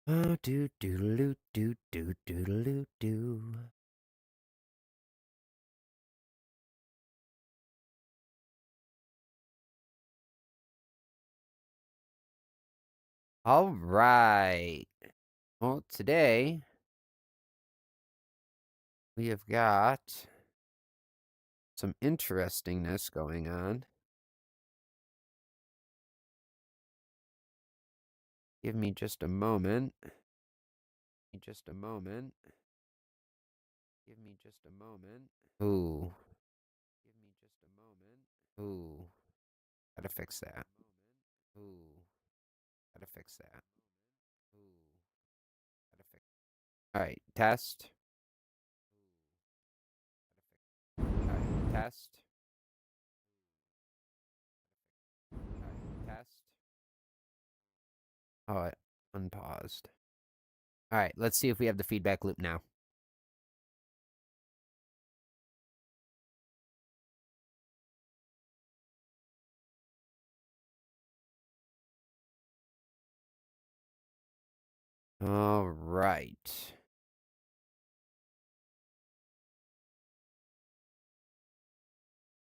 Oh, do do do do do do do. All right. Well, today we have got some interestingness going on. Give me just a moment. Give me just a moment. Give me just a moment. Ooh. Give me just a moment. Ooh. Gotta fix that. Ooh. Gotta fix that. Ooh. Gotta fix. All right. Test. All right. Test. All right. Test. Oh, it unpaused. All right. Let's see if we have the feedback loop now. All right.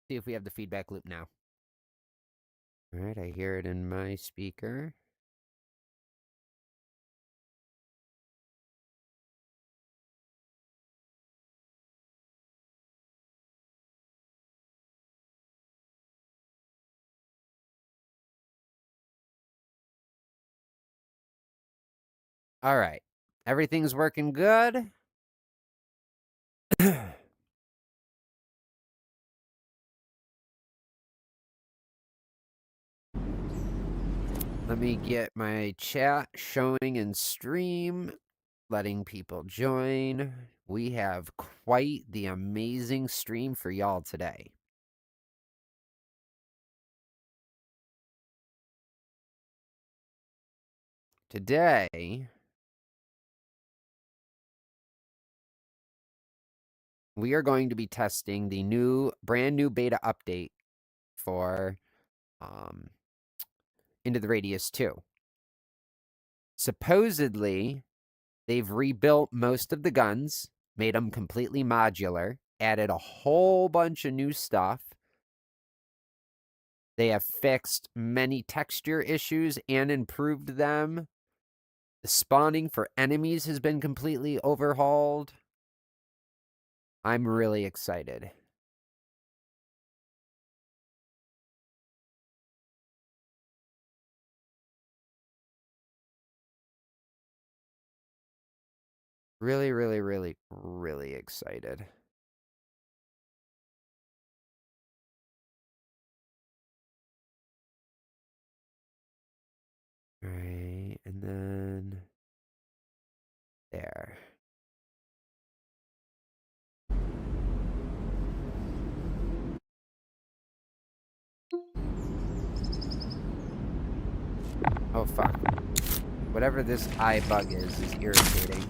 See if we have the feedback loop now. All right, I hear it in my speaker. All right. Everything's working good. Let me get my chat showing in stream, letting people join. We have quite the amazing stream for y'all today. Today, we are going to be testing the brand new beta update for Into the Radius 2. Supposedly, they've rebuilt most of the guns, made them completely modular, added a whole bunch of new stuff. They have fixed many texture issues and improved them. The spawning for enemies has been completely overhauled. I'm really excited. Really, really, really, really excited. All right, and then there. Oh, fuck. Whatever this eye bug is irritating.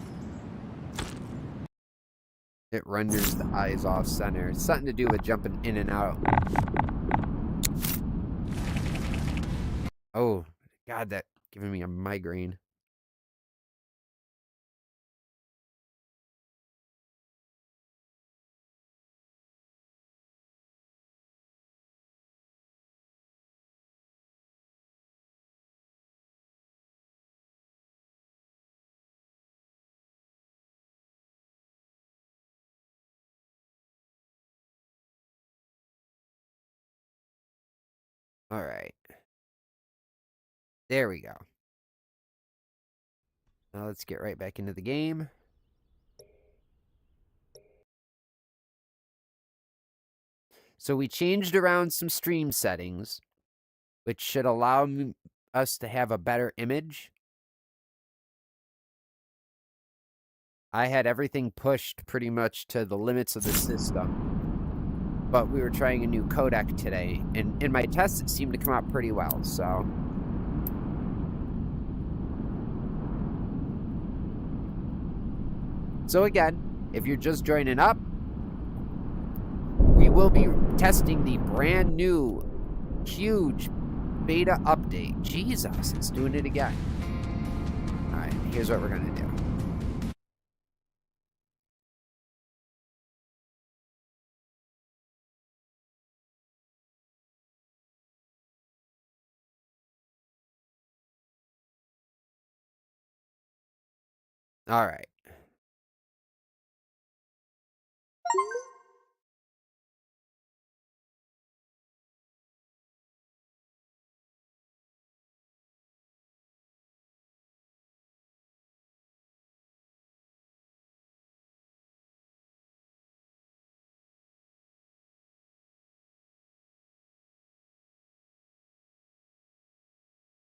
It renders the eyes off center. It's something to do with jumping in and out. Oh, God, that's giving me a migraine. All right. There we go. Now let's get right back into the game. So we changed around some stream settings, which should allow us to have a better image. I had everything pushed pretty much to the limits of the system. But we were trying a new codec today, and in my tests it seemed to come out pretty well, so... So again, if you're just joining up, we will be testing the brand new, huge beta update. Jesus, it's doing it again. All Alright, here's what we're gonna do. Alright.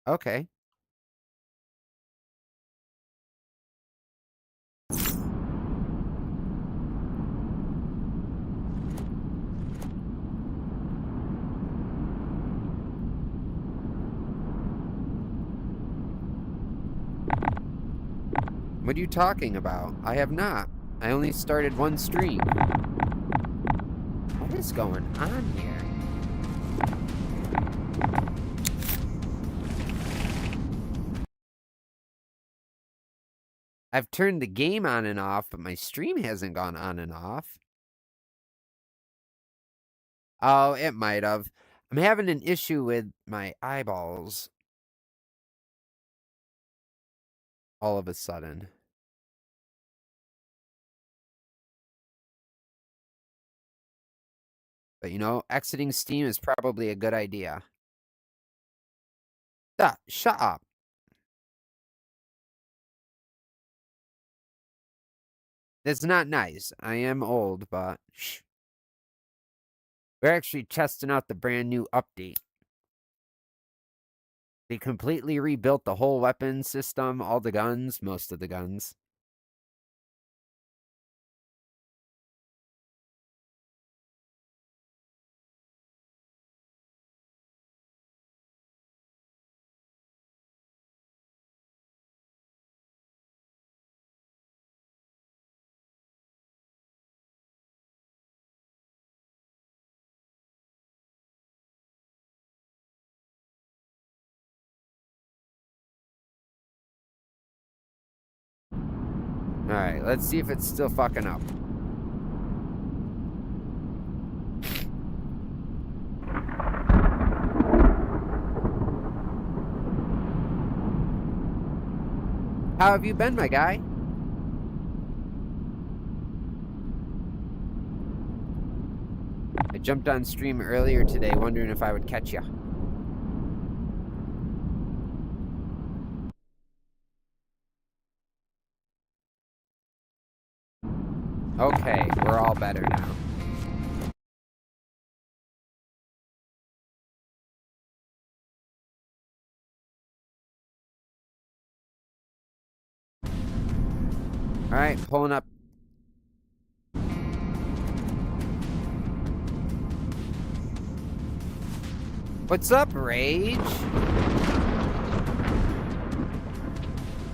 Okay. What are you talking about? I have not. I only started one stream. What is going on here? I've turned the game on and off, but my stream hasn't gone on and off. Oh, it might have. I'm having an issue with my eyeballs. All of a sudden. But you know, exiting Steam is probably a good idea. Shut up. That's not nice. I am old, but shh. We're actually testing out the brand new update. They completely rebuilt the whole weapon system, all the guns, most of the guns. Alright, let's see if it's still fucking up. How have you been, my guy? I jumped on stream earlier today wondering if I would catch you. Okay, we're all better now. Alright, pulling up. What's up, Rage?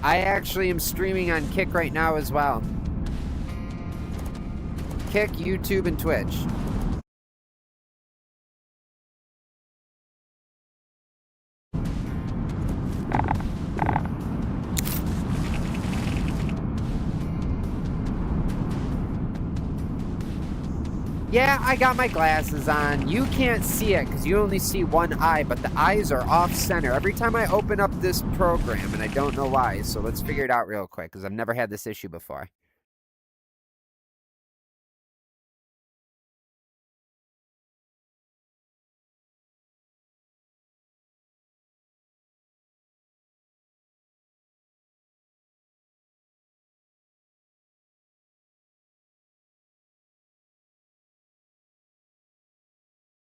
I actually am streaming on Kick right now as well. Kick, YouTube, and Twitch. Yeah, I got my glasses on. You can't see it because you only see one eye, but the eyes are off center every time I open up this program, and I don't know why. So let's figure it out real quick because I've never had this issue before.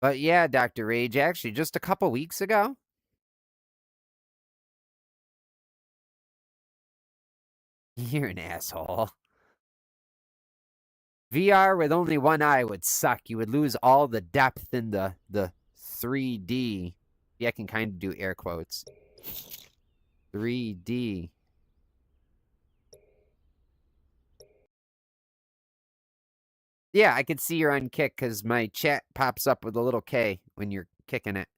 But yeah, Dr. Rage, actually, just a couple weeks ago. You're an asshole. VR with only one eye would suck. You would lose all the depth in the 3D. Yeah, I can kind of do air quotes. 3D. Yeah, I can see you're on Kick because my chat pops up with a little K when you're kicking it.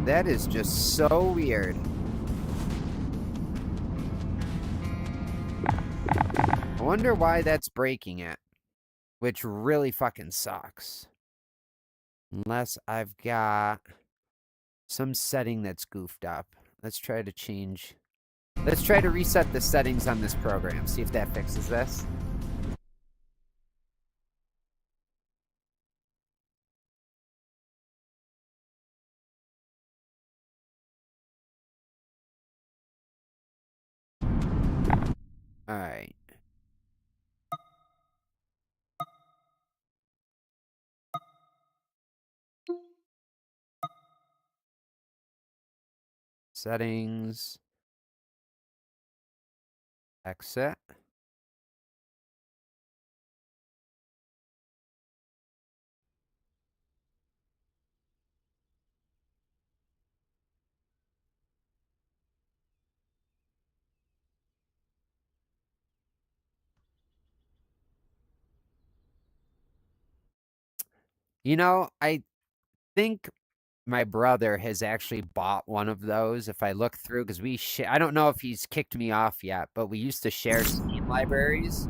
That is just so weird. I wonder why that's breaking it. Which really fucking sucks. Unless I've got some setting that's goofed up. Let's try to change. Let's try to reset the settings on this program. See if that fixes this. All right. Settings. Exit. You know, I think my brother has actually bought one of those. If I look through, because I don't know if he's kicked me off yet, but we used to share Steam libraries.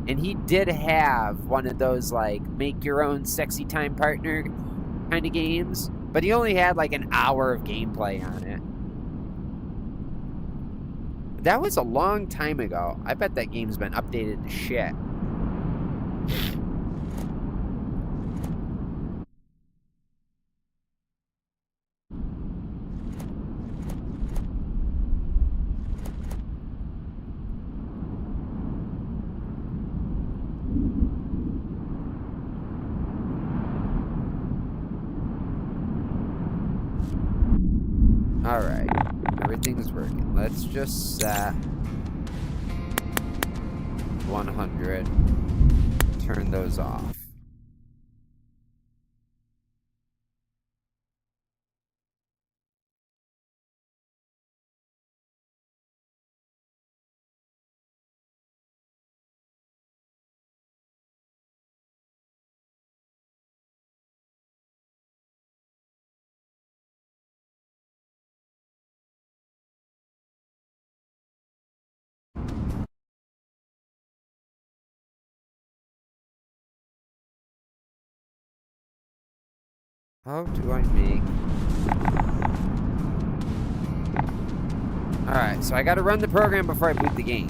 And he did have one of those, like, make your own sexy time partner kind of games. But he only had, like, an hour of gameplay on it. That was a long time ago. I bet that game's been updated to shit. All right, everything's working. Let's just set 100. Turn those off. How do I make... Alright, so I gotta run the program before I boot the game.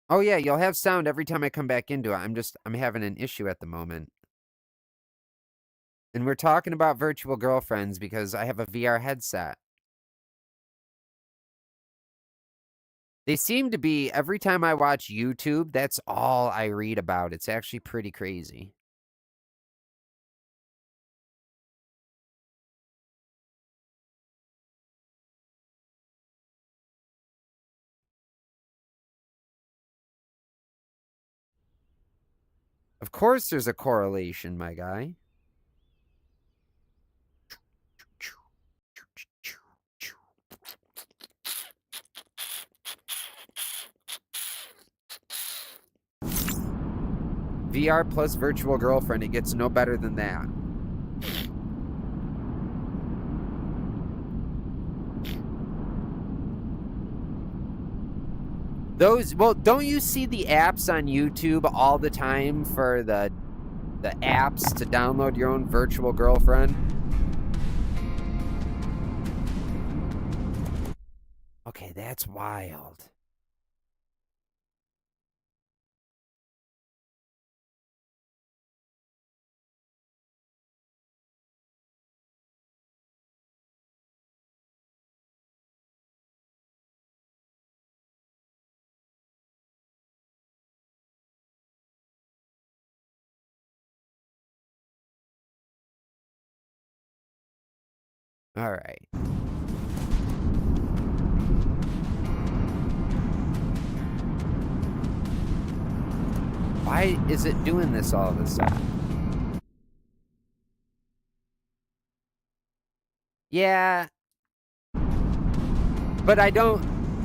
Oh yeah, you'll have sound every time I come back into it. I'm having an issue at the moment. And we're talking about virtual girlfriends because I have a VR headset. They seem to be, every time I watch YouTube, that's all I read about. It's actually pretty crazy. Of course there's a correlation, my guy. VR plus virtual girlfriend, it gets no better than that. Well, don't you see the apps on YouTube all the time for the apps to download your own virtual girlfriend? Okay, that's wild. All right. Why is it doing this all of a sudden? Yeah. But I don't...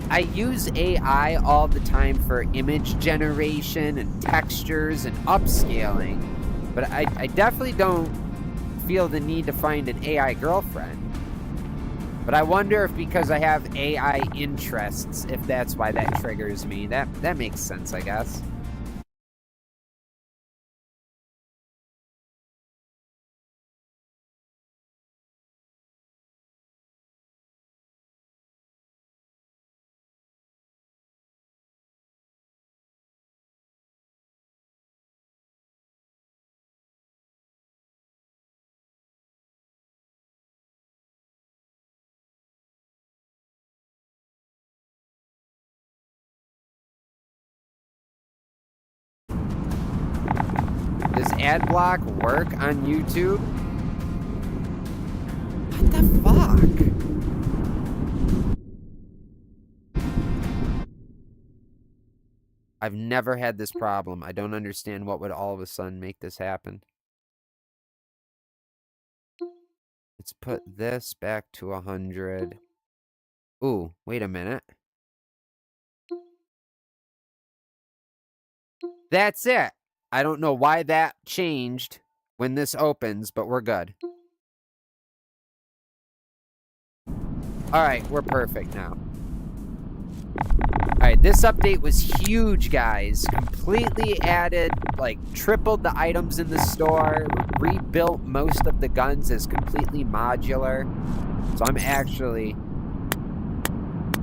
I use AI all the time for image generation and textures and upscaling, but I definitely don't feel the need to find an AI girlfriend. But I wonder if because I have AI interests, if that's why that triggers me. That makes sense, I guess. Does ad block work on YouTube? What the fuck? I've never had this problem. I don't understand what would all of a sudden make this happen. Let's put this back to 100. Ooh, wait a minute. That's it. I don't know why that changed when this opens, but we're good. Alright, we're perfect now. Alright, this update was huge, guys. Completely added, like, tripled the items in the store, rebuilt most of the guns as completely modular. So I'm actually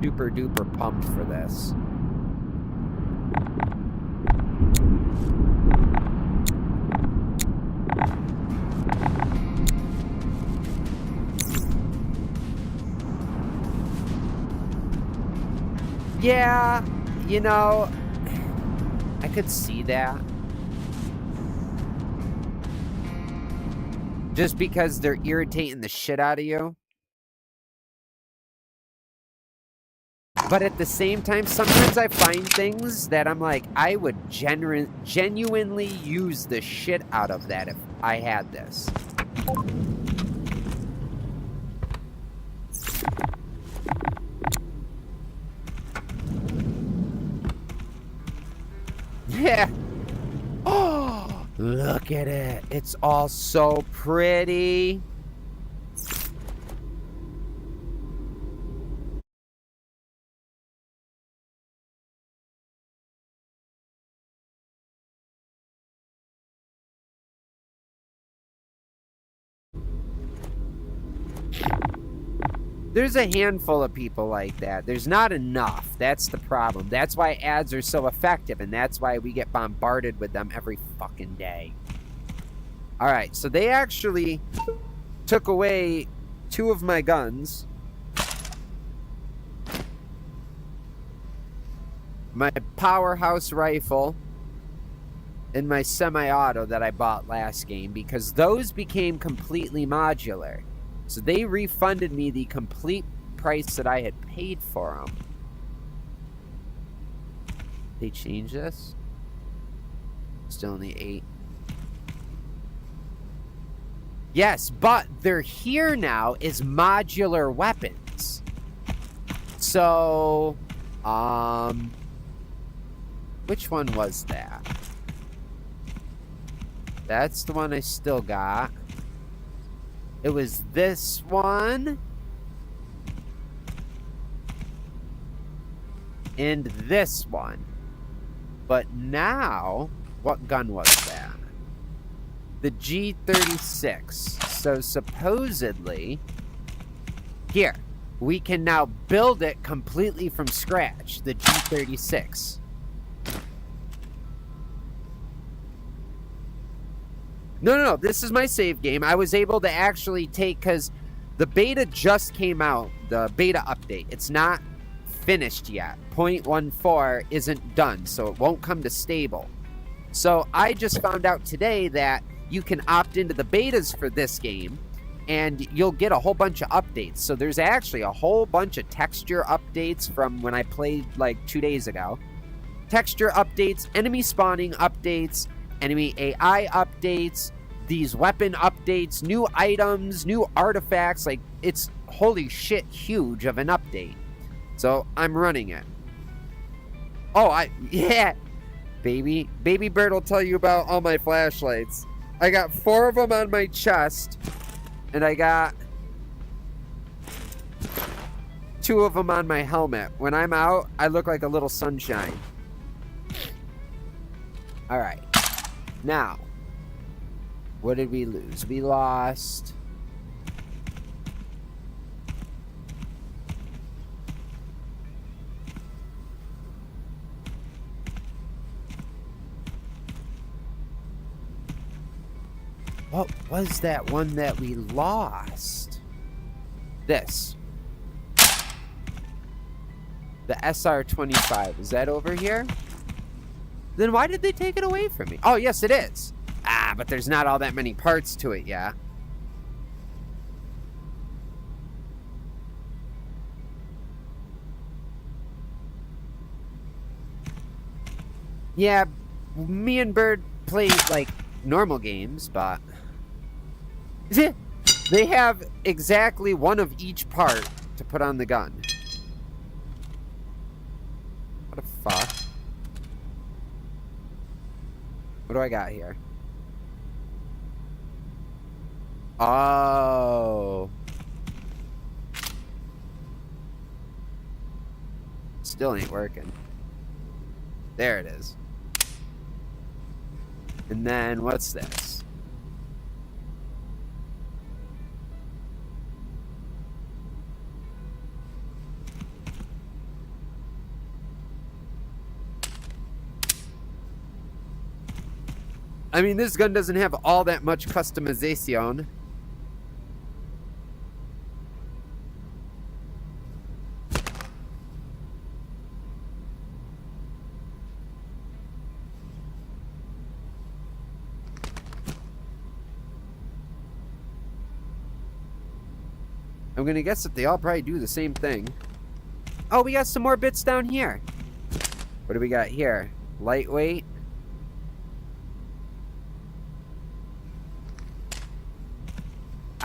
super duper pumped for this. Yeah, you know, I could see that. Just because they're irritating the shit out of you. But at the same time, sometimes I find things that I'm like, I would genuinely use the shit out of that if I had this. Yeah. Oh, look at it. It's all so pretty. There's a handful of people like that. There's not enough. That's the problem. That's why ads are so effective, and that's why we get bombarded with them every fucking day. Alright, so they actually took away 2 of my guns. My powerhouse rifle and my semi-auto that I bought last game, because those became completely modular. So they refunded me the complete price that I had paid for them. They changed this? Still in the 8. Yes, but they're here now as modular weapons. So, which one was that? That's the one I still got. It was this one. And this one. But now, what gun was that? The G36. So supposedly, here, we can now build it completely from scratch. The G36. No, this is my save game. I was able to actually take, because the beta just came out, the beta update. It's not finished yet. 0.14 isn't done, so it won't come to stable. So I just found out today that you can opt into the betas for this game, and you'll get a whole bunch of updates. So there's actually a whole bunch of texture updates from when I played like 2 days ago. Texture updates, enemy spawning updates, enemy AI updates, these weapon updates, new items, new artifacts. Like, it's holy shit huge of an update. So I'm running it. Oh, yeah. Baby Bird will tell you about all my flashlights. I got 4 of them on my chest, and I got 2 of them on my helmet. When I'm out, I look like a little sunshine. All right. Now, what did we lose? We lost... What was that one that we lost? This. The SR-25. Is that over here? Then why did they take it away from me? Oh, yes, it is. Ah, but there's not all that many parts to it, yeah. Yeah, me and Bird play, like, normal games, but... They have exactly one of each part to put on the gun. What the fuck? What do I got here? Oh. Still ain't working. There it is. And then, what's this? I mean, this gun doesn't have all that much customization. I'm gonna guess that they all probably do the same thing. Oh, we got some more bits down here. What do we got here? Lightweight.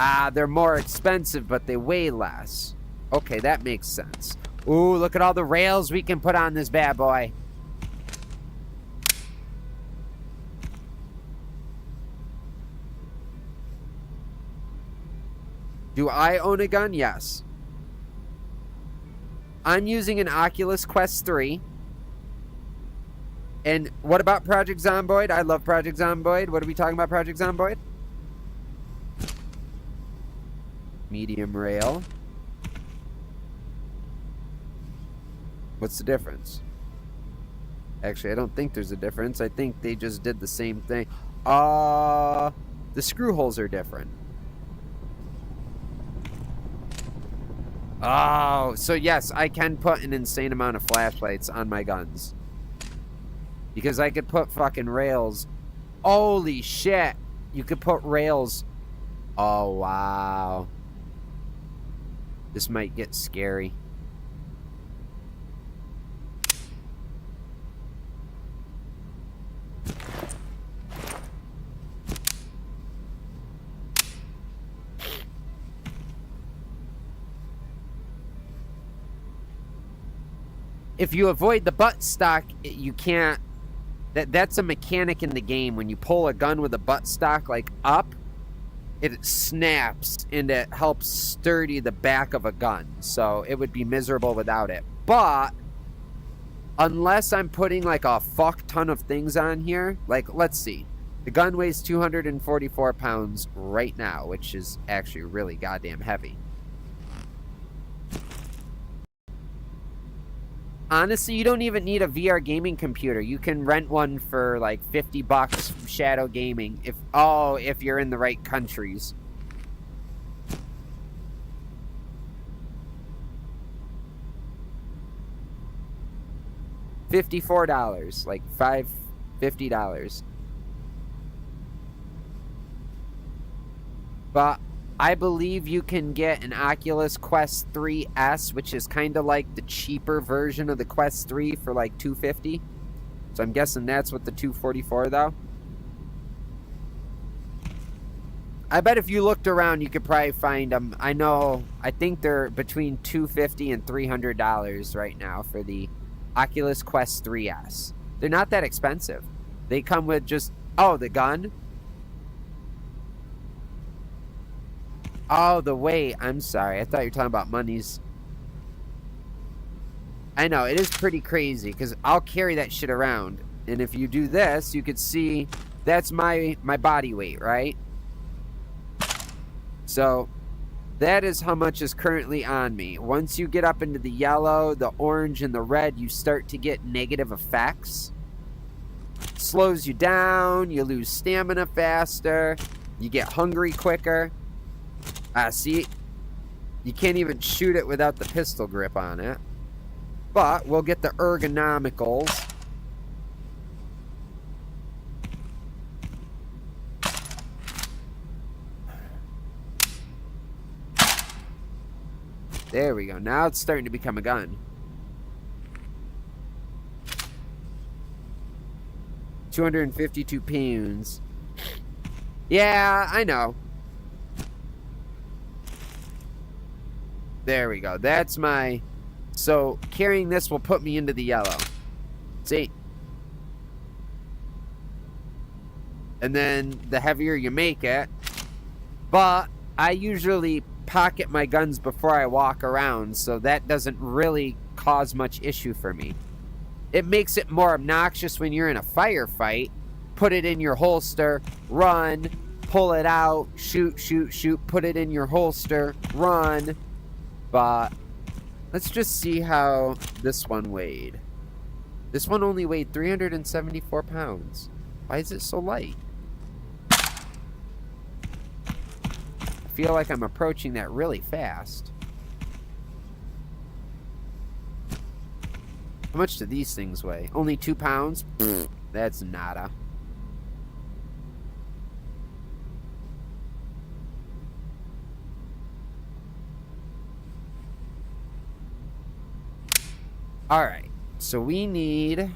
Ah, they're more expensive, but they weigh less. Okay, that makes sense. Ooh, look at all the rails we can put on this bad boy. Do I own a gun? Yes. I'm using an Oculus Quest 3. And what about Project Zomboid? I love Project Zomboid. What are we talking about, Project Zomboid? Medium rail. What's the difference? Actually, I don't think there's a difference. I think they just did the same thing. The screw holes are different. Oh, so yes, I can put an insane amount of flashlights on my guns. Because I could put fucking rails. Holy shit. You could put rails. Oh, wow. This might get scary. If you avoid the butt stock, you can't... That's a mechanic in the game. When you pull a gun with a butt stock, like, up, it snaps, and it helps sturdy the back of a gun. So it would be miserable without it. But unless I'm putting like a fuck ton of things on here, like, let's see. The gun weighs 244 pounds right now, which is actually really goddamn heavy. Honestly, you don't even need a VR gaming computer. You can rent one for like $50 from Shadow Gaming if you're in the right countries. $54, like $50. But I believe you can get an Oculus Quest 3S, which is kind of like the cheaper version of the Quest 3 for like $250. So I'm guessing that's what the $244 though. I bet if you looked around, you could probably find them. I think they're between $250 and $300 right now for the Oculus Quest 3S. They're not that expensive. They come with just, oh, the gun? Oh, the weight. I'm sorry. I thought you were talking about monies. I know, it is pretty crazy, because I'll carry that shit around. And if you do this, you could see that's my body weight, right? So that is how much is currently on me. Once you get up into the yellow, the orange, and the red, you start to get negative effects. Slows you down, you lose stamina faster, you get hungry quicker. See, you can't even shoot it without the pistol grip on it. But we'll get the ergonomicals. There we go. Now it's starting to become a gun. 252 pounds. Yeah, I know. There we go. That's my... So, carrying this will put me into the yellow. See? And then, the heavier you make it. But, I usually pocket my guns before I walk around, so that doesn't really cause much issue for me. It makes it more obnoxious when you're in a firefight. Put it in your holster, run, pull it out, shoot, shoot, shoot, put it in your holster, run. But let's just see how this one weighed. This one only weighed 374 pounds. Why is it so light? I feel like I'm approaching that really fast. How much do these things weigh? Only 2 pounds? That's nada. Alright, so we need...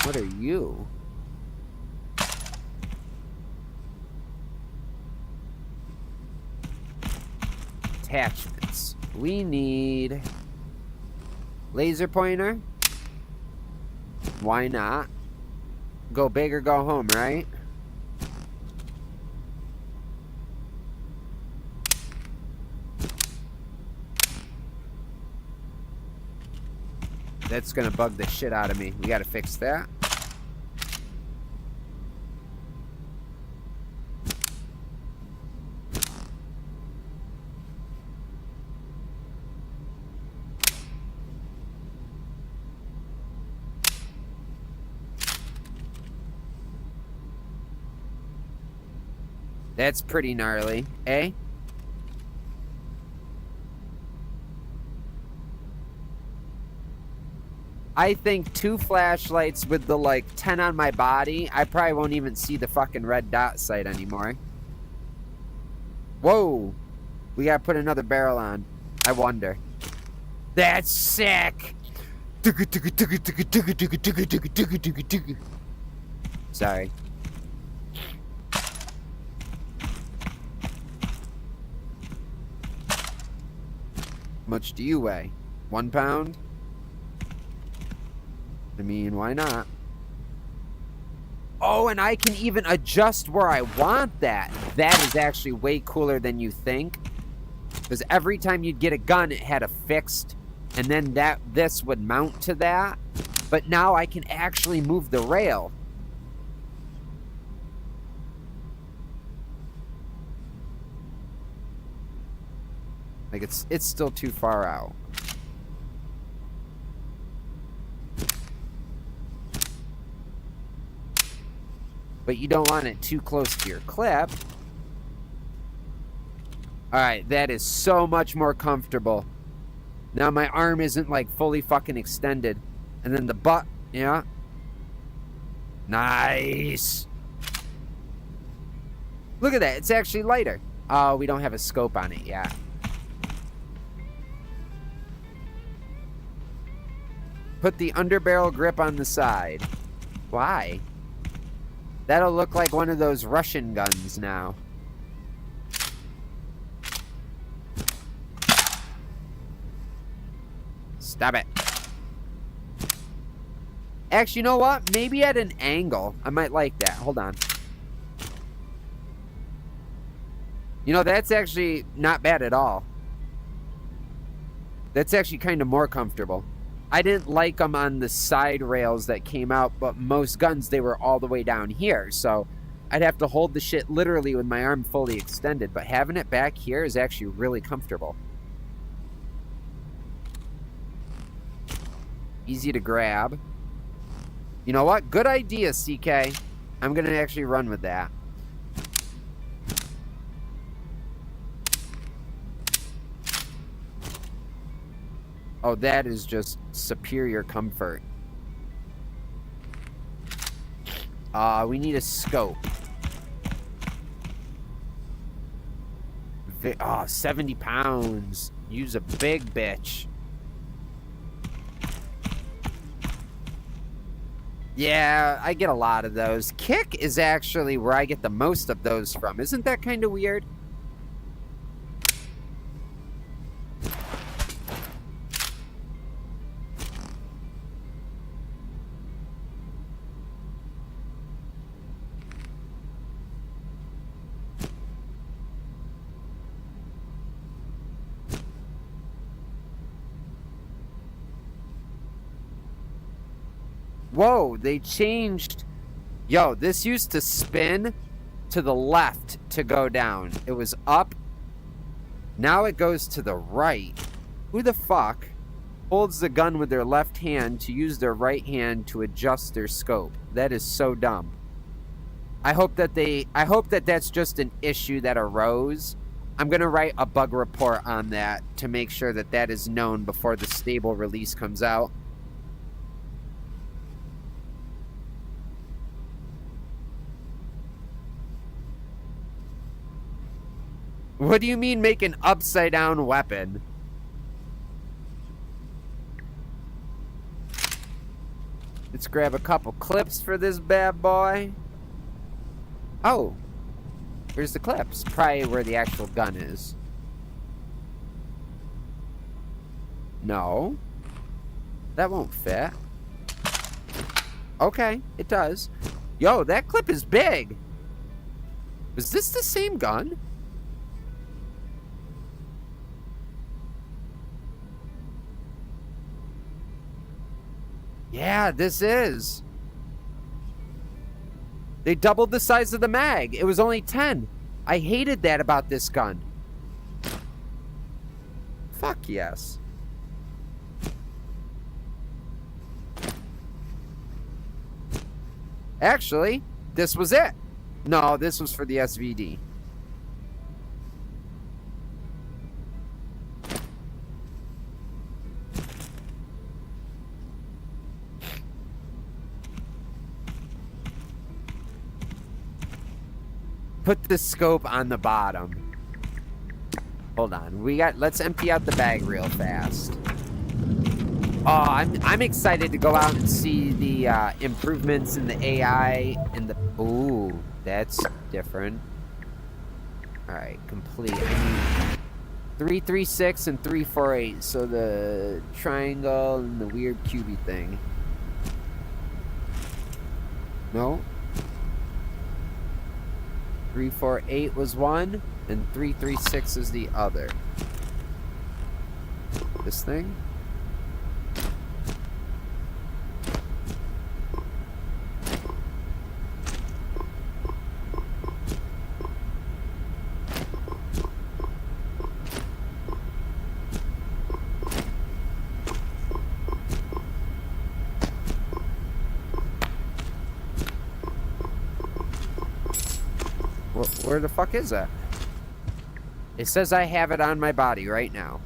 What are you? Attachments. We need... Laser pointer? Why not? Go big or go home, right? That's gonna bug the shit out of me. We gotta fix that. That's pretty gnarly, eh? I think 2 flashlights with the, like, 10 on my body, I probably won't even see the fucking red dot sight anymore. Whoa! We gotta put another barrel on. I wonder. That's sick! Sorry. How much do you weigh? 1 pound? I mean, why not? Oh, and I can even adjust where I want that. That is actually way cooler than you think. Because every time you'd get a gun, it had a fixed, and then this would mount to that. But now I can actually move the rail. Like, it's still too far out. But you don't want it too close to your clip. Alright, that is so much more comfortable. Now my arm isn't, like, fully fucking extended. And then the butt, yeah. Nice. Look at that, it's actually lighter. Oh, we don't have a scope on it yet. Put the underbarrel grip on the side. Why? That'll look like one of those Russian guns now. Stop it. Actually, you know what? Maybe at an angle. I might like that. Hold on. You know, that's actually not bad at all. That's actually kind of more comfortable. I didn't like them on the side rails that came out, but most guns, they were all the way down here. So I'd have to hold the shit literally with my arm fully extended. But having it back here is actually really comfortable. Easy to grab. You know what? Good idea, CK. I'm going to actually run with that. Oh, that is just superior comfort. We need a scope. 70 pounds. Use a big bitch. Yeah, I get a lot of those. Kick is actually where I get the most of those from. Isn't that kind of weird? Whoa, they changed. Yo, this used to spin to the left to go down. It was up. Now it goes to the right. Who the fuck holds the gun with their left hand to use their right hand to adjust their scope? That is so dumb. I hope that that's just an issue that arose. I'm going to write a bug report on that to make sure that that is known before the stable release comes out. What do you mean make an upside down weapon? Let's grab a couple clips for this bad boy. Oh, here's the clips. Probably where the actual gun is. No, that won't fit. Okay, it does. Yo, that clip is big. Was this the same gun? Yeah, this is. They doubled the size of the mag. It was only 10. I hated that about this gun. Fuck yes. Actually, this was it. No, this was for the SVD. Put the scope on the bottom. Hold on. Let's empty out the bag real fast. Oh, I'm excited to go out and see the improvements in the AI and the... Ooh, that's different. Alright, complete. I need 336 and 348. So the triangle and the weird cubey thing. No? 348 was one, and 336 is the other. This thing? Where the fuck is that? It says I have it on my body right now.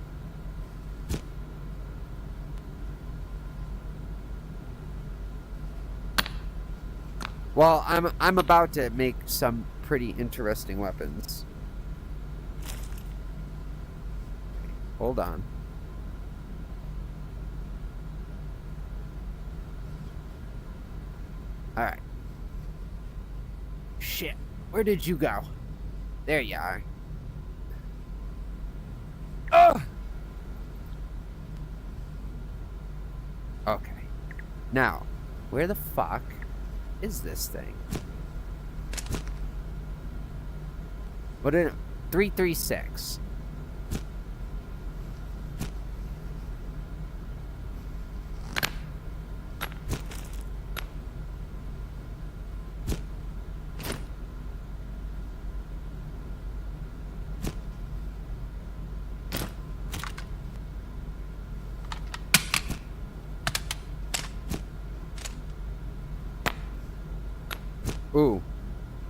Well, I'm about to make some pretty interesting weapons. Hold on. All right. shit. Where did you go? There you are. Ugh! Okay. Now, where the fuck is this thing? What did 336? Ooh.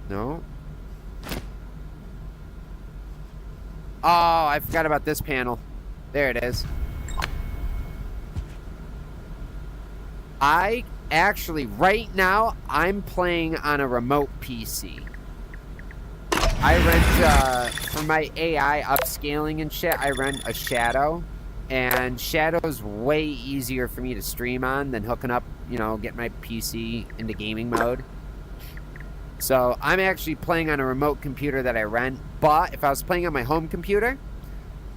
No. Oh, I forgot about this panel. There it is. I actually, right now, I'm playing on a remote PC. I rent, for my AI upscaling and shit, I rent a Shadow. And Shadow's way easier for me to stream on than hooking up, you know, get my PC into gaming mode. So I'm actually playing on a remote computer that I rent, but if I was playing on my home computer,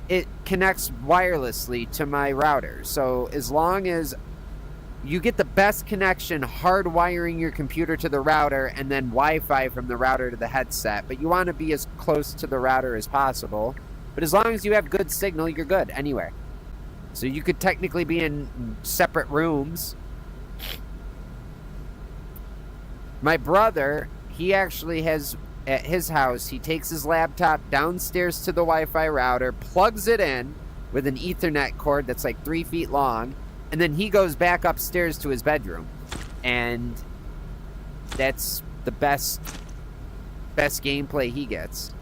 it connects wirelessly to my router. So as long as you get the best connection hardwiring your computer to the router and then Wi-Fi from the router to the headset, but you want to be as close to the router as possible. But as long as you have good signal, you're good anywhere. So you could technically be in separate rooms. My brother, he actually has, at his house, he takes his laptop downstairs to the Wi-Fi router, plugs it in with an Ethernet cord that's like 3 feet long, and then he goes back upstairs to his bedroom. And that's the best gameplay he gets.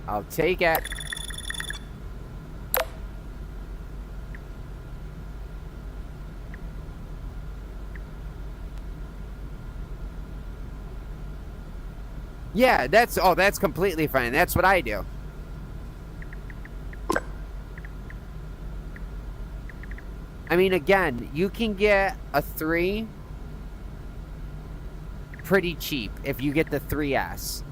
I'll take it. Yeah, that's completely fine. That's what I do. I mean, again, you can get a 3 pretty cheap if you get the 3S.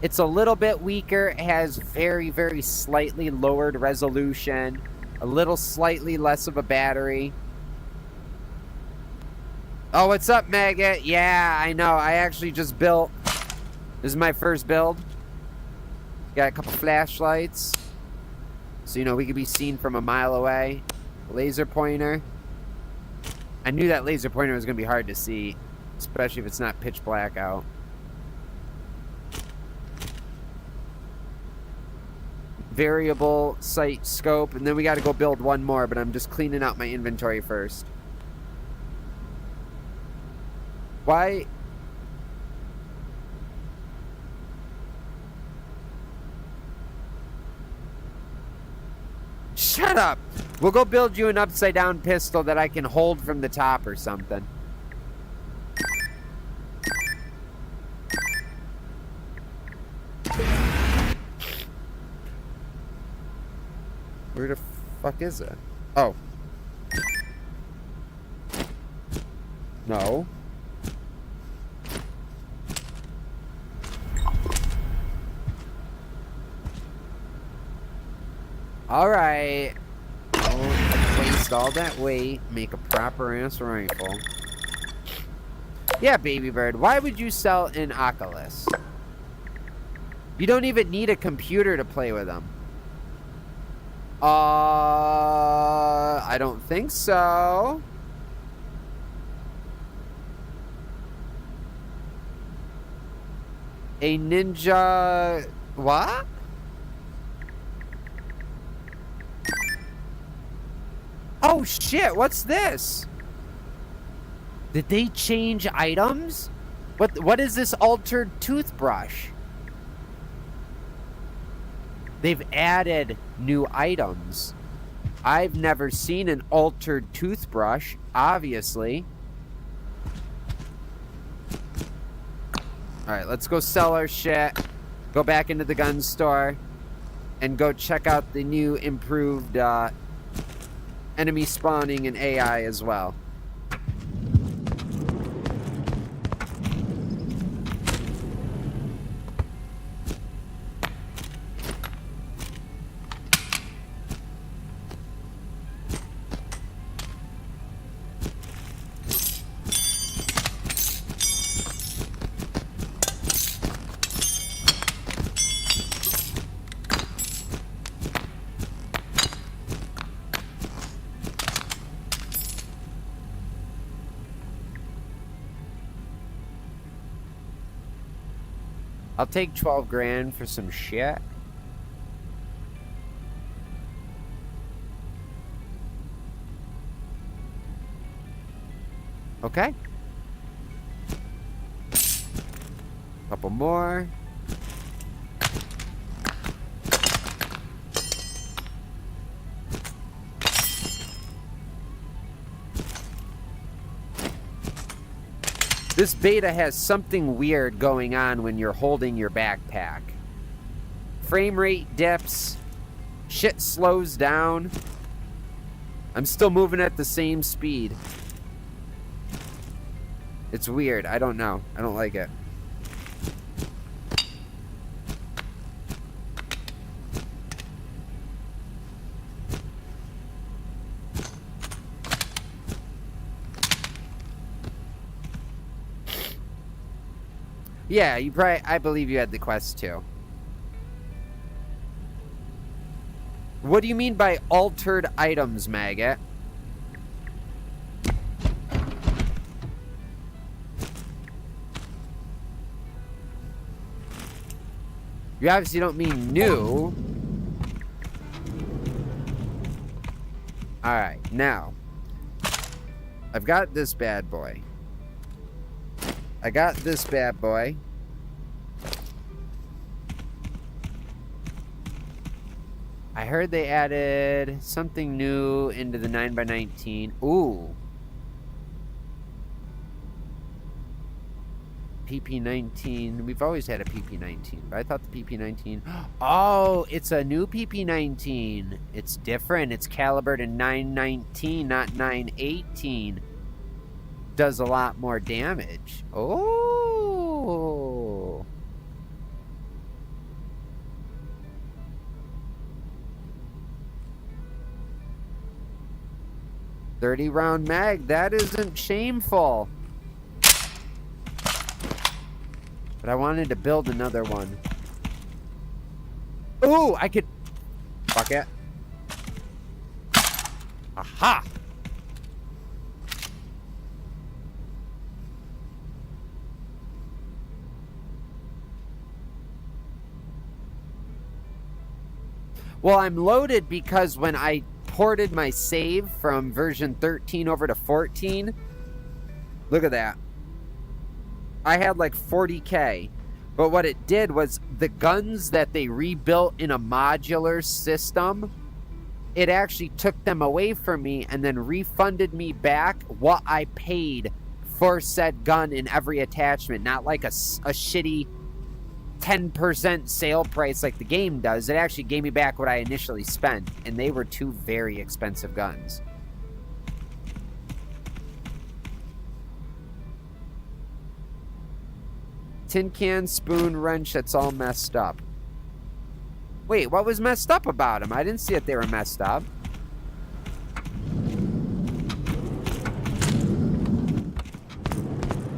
It's a little bit weaker. It has very, very slightly lowered resolution. A little slightly less of a battery. Oh, what's up, Maggot? Yeah, I know. I actually just built... This is my first build. Got a couple flashlights. So, you know, we could be seen from a mile away. Laser pointer. I knew that laser pointer was going to be hard to see. Especially if it's not pitch black out. Variable sight scope, and then we got to go build one more, but I'm just cleaning out my inventory first. Why? Shut up! We'll go build you an upside down pistol that I can hold from the top or something. Where the fuck is it? Oh. No. Alright. Don't waste all that weight. Make a proper ass rifle. Yeah, baby bird. Why would you sell an Oculus? You don't even need a computer to play with them. I don't think so. A ninja... What? Oh shit, what's this? Did they change items? What is this altered toothbrush? They've added new items. I've never seen an altered toothbrush, obviously. Alright, let's go sell our shit. Go back into the gun store. And go check out the new improved enemy spawning and AI as well. I'll take 12 grand for some shit. Okay. Couple more. This beta has something weird going on when you're holding your backpack. Frame rate dips. Shit slows down. I'm still moving at the same speed. It's weird. I don't know. I don't like it. Yeah, you probably, I believe you had the quest too. What do you mean by altered items, maggot? You obviously don't mean new. Alright, now. I've got this bad boy. I got this bad boy. I heard they added something new into the 9x19. Ooh. PP19. We've always had a PP19, but I thought the PP19... Oh, it's a new PP19. It's different. It's calibered in 919, not 918. Does a lot more damage. Oh. .30-round mag. That isn't shameful. But I wanted to build another one. Ooh, I could... Fuck it. Aha! Well, I'm loaded because when I ported my save from version 13 over to 14, look at that. I had like 40K. But what it did was the guns that they rebuilt in a modular system, it actually took them away from me and then refunded me back what I paid for said gun in every attachment. Not like a shitty 10% sale price like the game does. It actually gave me back what I initially spent, and they were two very expensive guns. Tin can, spoon, wrench, that's all messed up. Wait, what was messed up about them? I didn't see that they were messed up.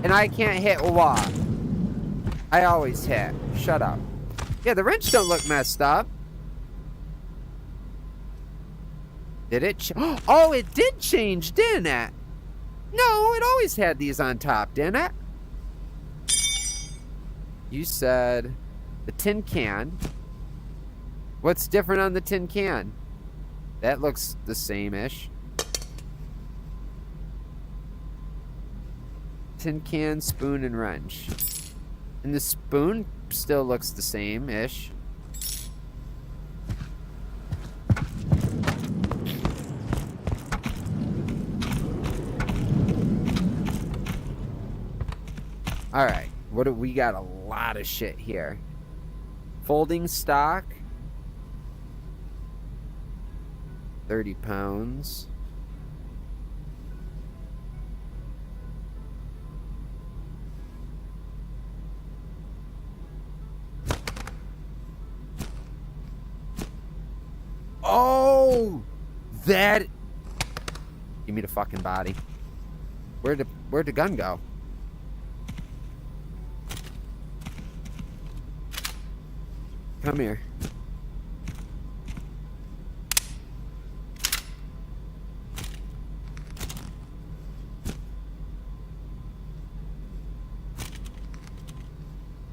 And I can't hit what? I always hit. Shut up. Yeah, the wrench don't look messed up. Did it? Oh, it did change, didn't it? No, it always had these on top, didn't it? You said the tin can. What's different on the tin can? That looks the same-ish. Tin can, spoon, and wrench. And the spoon still looks the same-ish. Alright. What do we got? A lot of shit here. Folding stock. 30 pounds. Oh! That... Give me the fucking body. Where'd the gun go? Come here.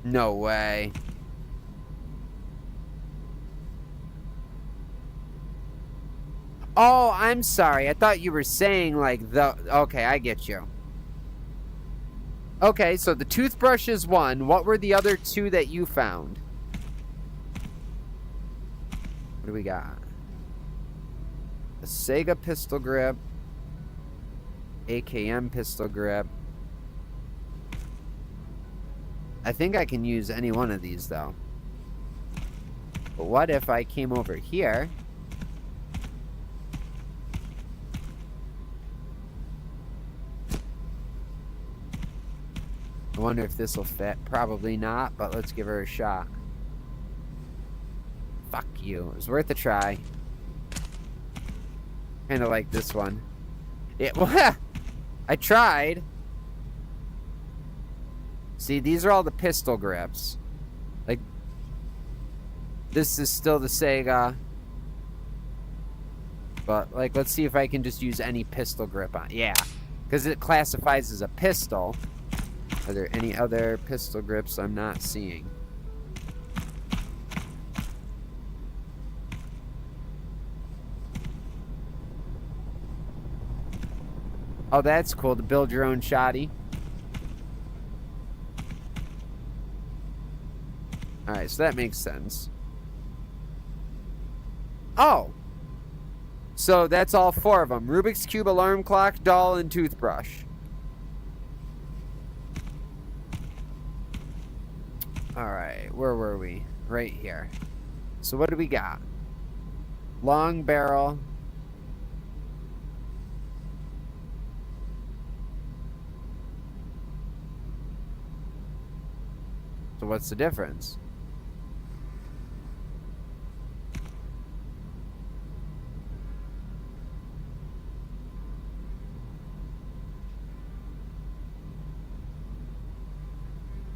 No way. Oh, I'm sorry. I thought you were saying like the... Okay, I get you. Okay, so the toothbrush is one. What were the other two that you found? What do we got? A Sega pistol grip. AKM pistol grip. I think I can use any one of these, though. But what if I came over here? I wonder if this will fit. Probably not, but let's give her a shot. Fuck you. It was worth a try. Kind of like this one. Well, I tried. See, these are all the pistol grips. Like, this is still the Sega. But, like, let's see if I can just use any pistol grip on. Yeah, because it classifies as a pistol. Are there any other pistol grips I'm not seeing? Oh, that's cool, to build your own shotty. Alright, so that makes sense. Oh! So that's all four of them. Rubik's Cube, alarm clock, doll, and toothbrush. Alright, where were we? Right here. So what do we got? Long barrel. So what's the difference?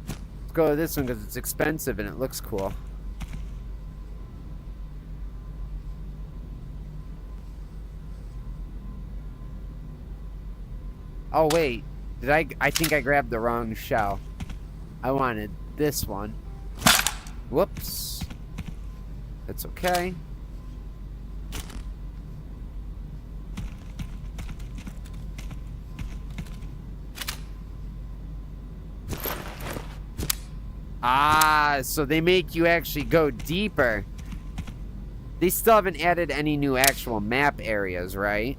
Let's go with this one because it's expensive and it looks cool. Oh wait, I think I grabbed the wrong shell. I wanted this one. Whoops. That's okay. Ah, so they make you actually go deeper. They still haven't added any new actual map areas, right?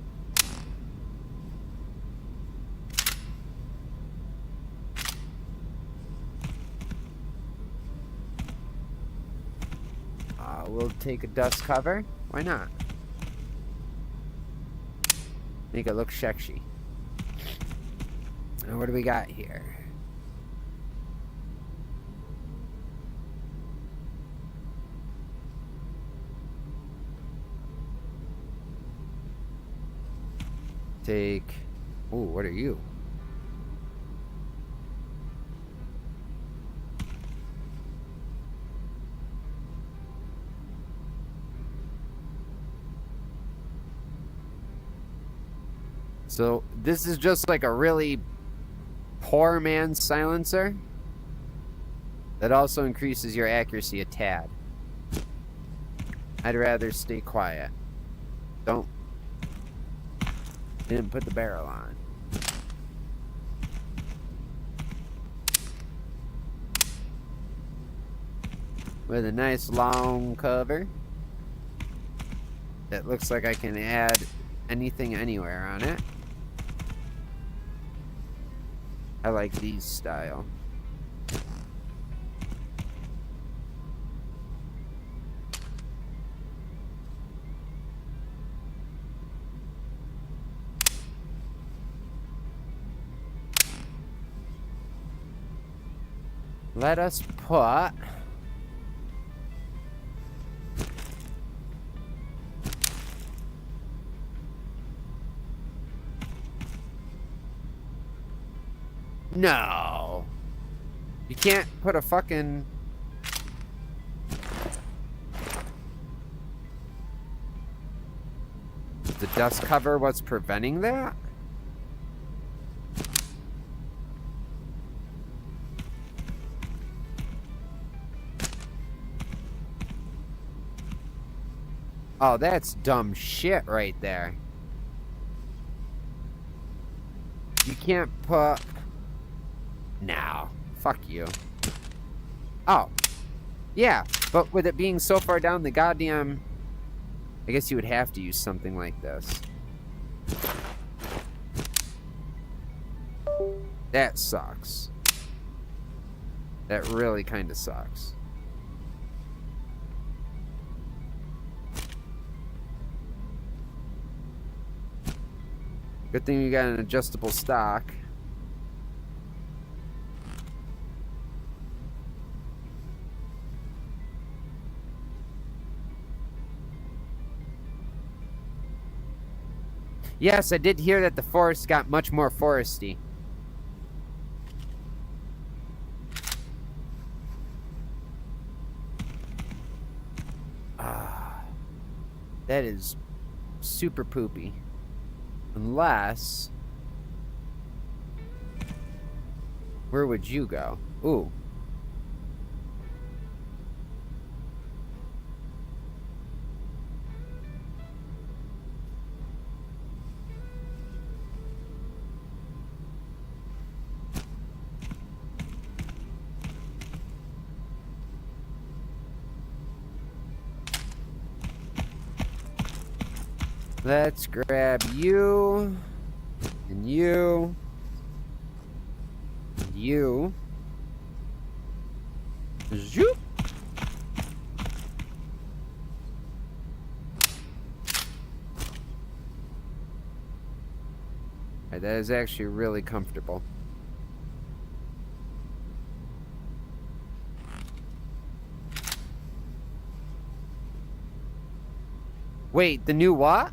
We'll take a dust cover. Why not? Make it look sexy. And what do we got here? Take... Ooh, what are you? So, this is just like a really poor man's silencer that also increases your accuracy a tad. I'd rather stay quiet. Didn't put the barrel on. With a nice long cover that looks like I can add anything anywhere on it. I like these style. Let us put... No. You can't put a fucking... The dust cover what's preventing that? Oh, that's dumb shit right there. You can't put... No. Fuck you. Oh. Yeah, but with it being so far down the goddamn... I guess you would have to use something like this. That sucks. That really kind of sucks. Good thing you got an adjustable stock. Yes, I did hear that the forest got much more foresty. Ah, that is super poopy. Unless... Where would you go? Ooh. Let's grab you, and you, and you. Zoop. Right, that is actually really comfortable. Wait, the new what?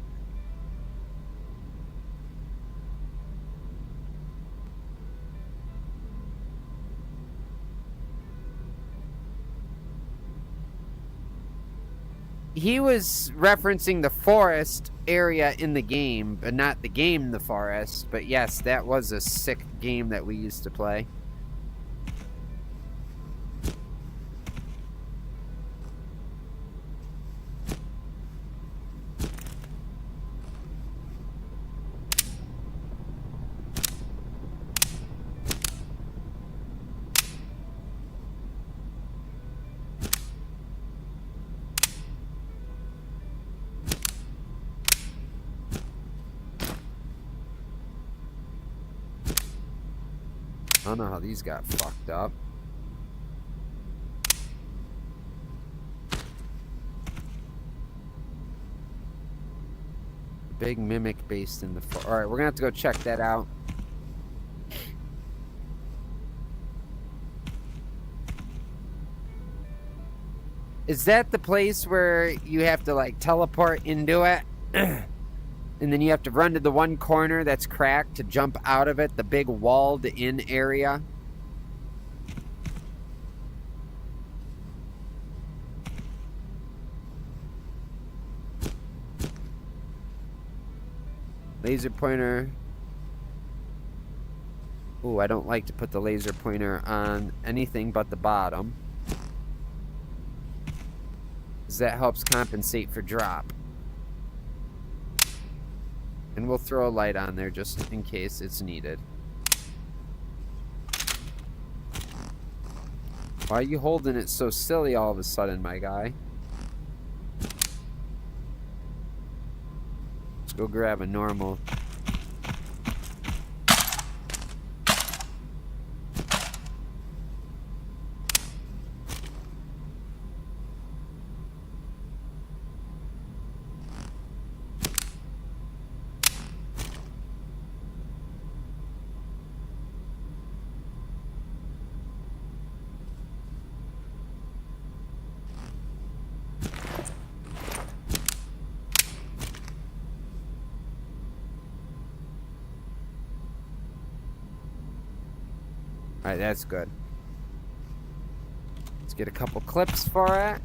He was referencing the forest area in the game, but not the game, the forest. But yes, that was a sick game that we used to play. I don't know how these got fucked up. Big mimic based in the... Alright, we're gonna have to go check that out. Is that the place where you have to, like, teleport into it? And then you have to run to the one corner that's cracked to jump out of it, the big walled-in area? Laser pointer. Ooh, I don't like to put the laser pointer on anything but the bottom, because that helps compensate for drop. And we'll throw a light on there just in case it's needed. Why are you holding it so silly all of a sudden, my guy? Let's go grab a normal. Alright, that's good. Let's get a couple clips for it.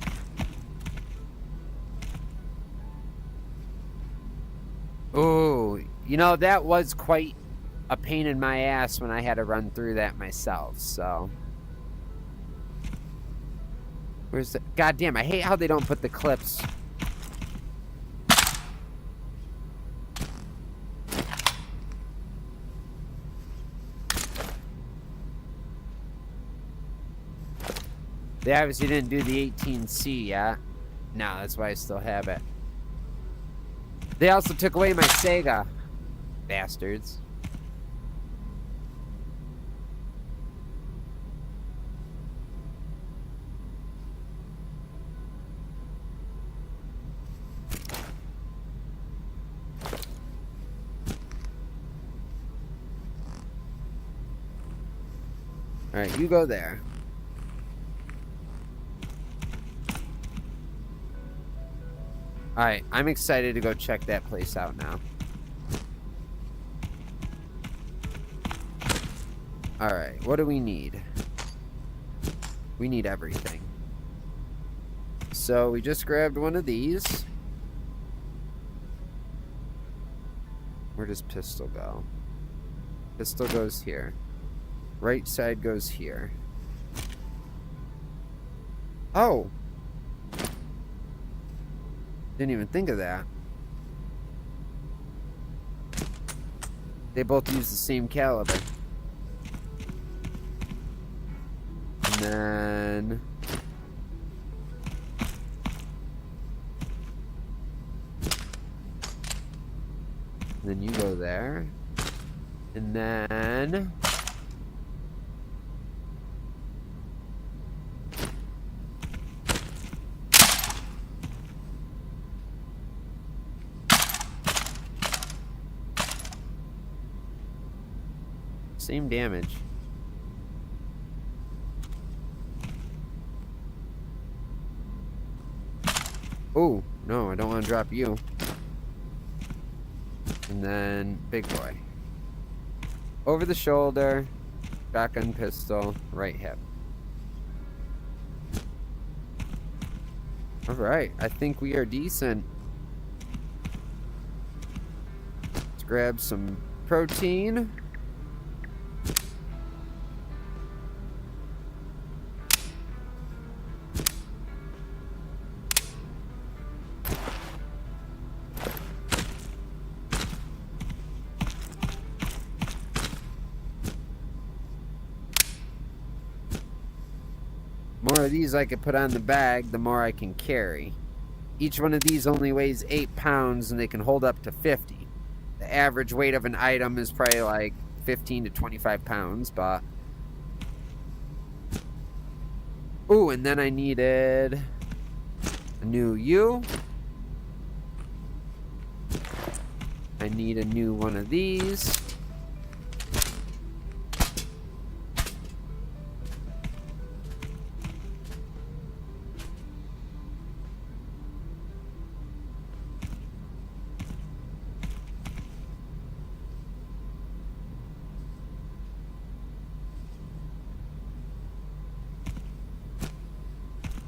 Ooh, you know, that was quite a pain in my ass when I had to run through that myself, so. Where's the... God damn, I hate how they don't put the clips. They obviously didn't do the 18C yet. No, that's why I still have it. They also took away my Sega. Bastards. Alright, you go there. Alright, I'm excited to go check that place out now. Alright, what do we need? We need everything. So we just grabbed one of these. Where does pistol go? Pistol goes here. Right side goes here. Oh! Didn't even think of that. They both use the same caliber. And then you go there. And then same damage. Oh, no, I don't want to drop you. And then big boy. Over the shoulder, shotgun pistol, right hip. Alright, I think we are decent. Let's grab some protein. More of these I could put on the bag, the more I can carry. Each one of these only weighs 8 pounds and they can hold up to 50. The average weight of an item is probably like 15 to 25 pounds, but... Ooh, and then I needed a new U. I need a new one of these.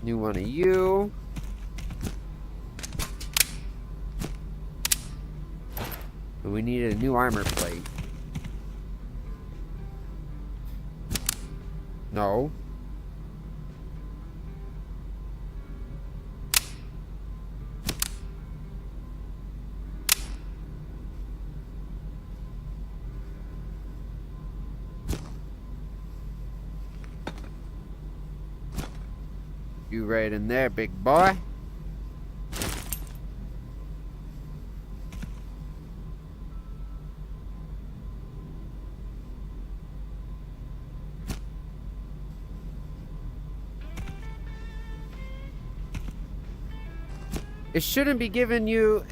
New one of you. But we need a new armor plate. No. You right in there, big boy. It shouldn't be giving you...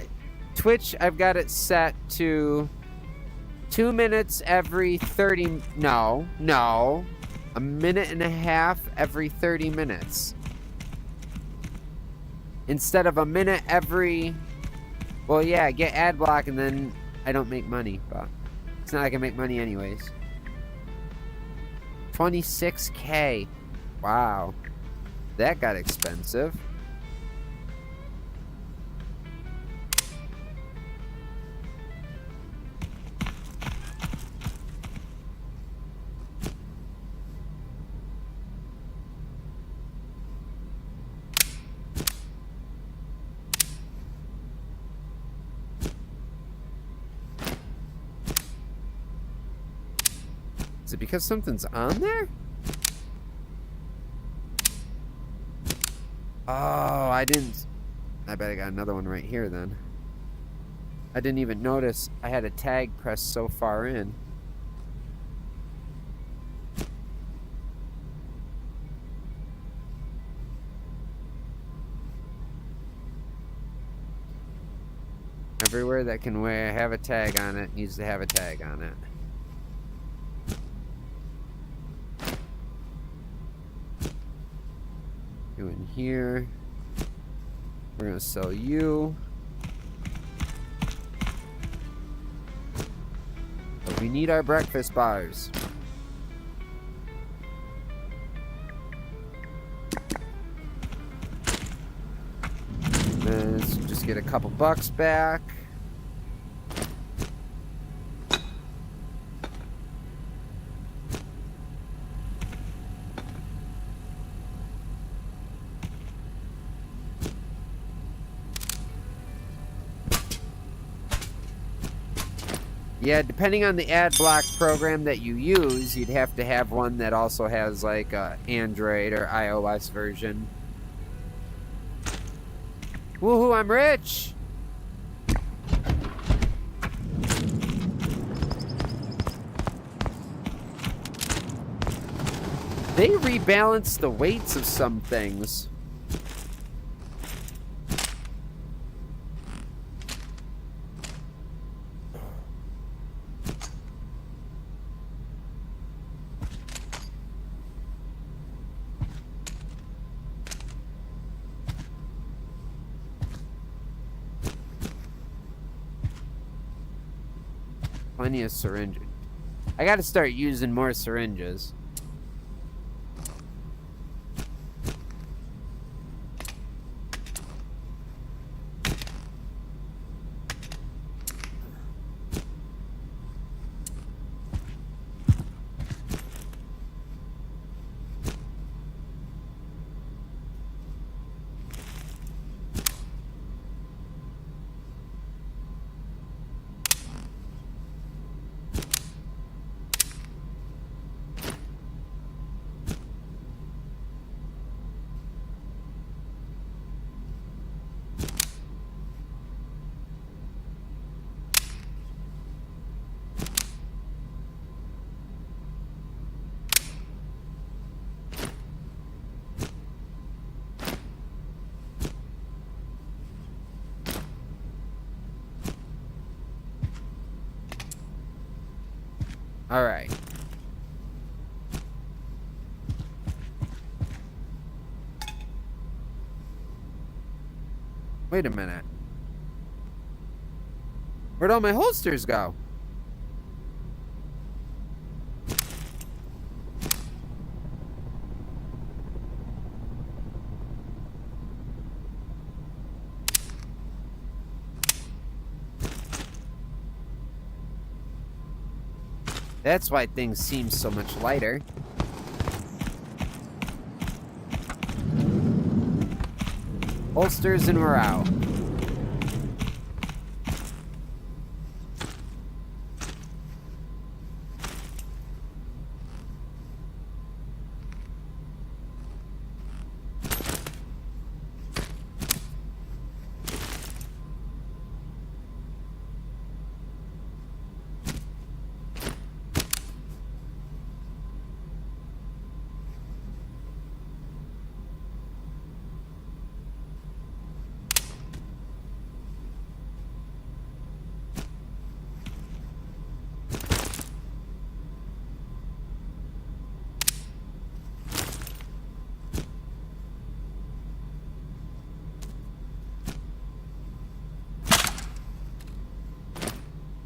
Twitch, I've got it set to 2 minutes every 30... No. A minute and a half every 30 minutes. Instead of a minute every... Well, yeah, get ad block and then I don't make money, but it's not like I make money anyways. $26K. Wow. That got expensive. Is it because something's on there? Oh, I didn't. I bet I got another one right here then. I didn't even notice I had a tag pressed so far in. Everywhere that can have a tag on it needs to have a tag on it. In here, we're gonna sell you. But we need our breakfast bars. Let's just get a couple bucks back. Yeah, depending on the ad block program that you use, you'd have to have one that also has like a Android or iOS version. Woohoo, I'm rich! They rebalance the weights of some things. Plenty of syringes. I gotta start using more syringes. All right. Wait a minute. Where'd all my holsters go? That's why things seem so much lighter. Holsters and morale.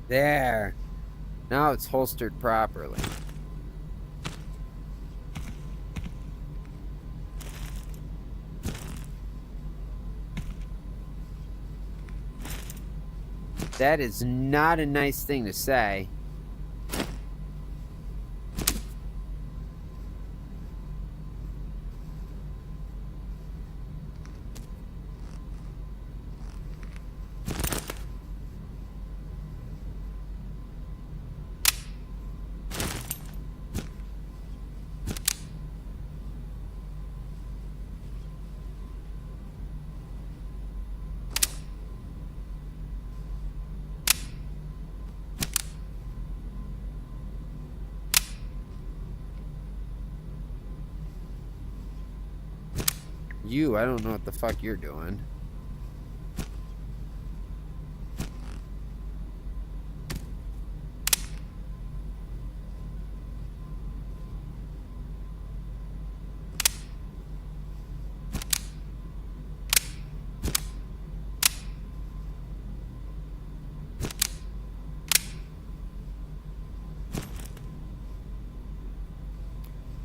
There. Now it's holstered properly. That is not a nice thing to say. I don't know what the fuck you're doing.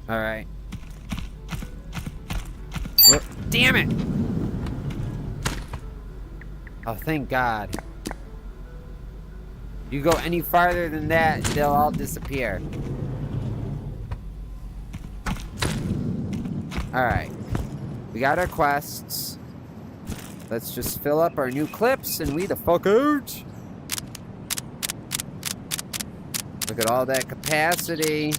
All right. Whoop. Damn it! Oh, thank God. You go any farther than that, they'll all disappear. Alright. We got our quests. Let's just fill up our new clips and we the fuck out. Look at all that capacity.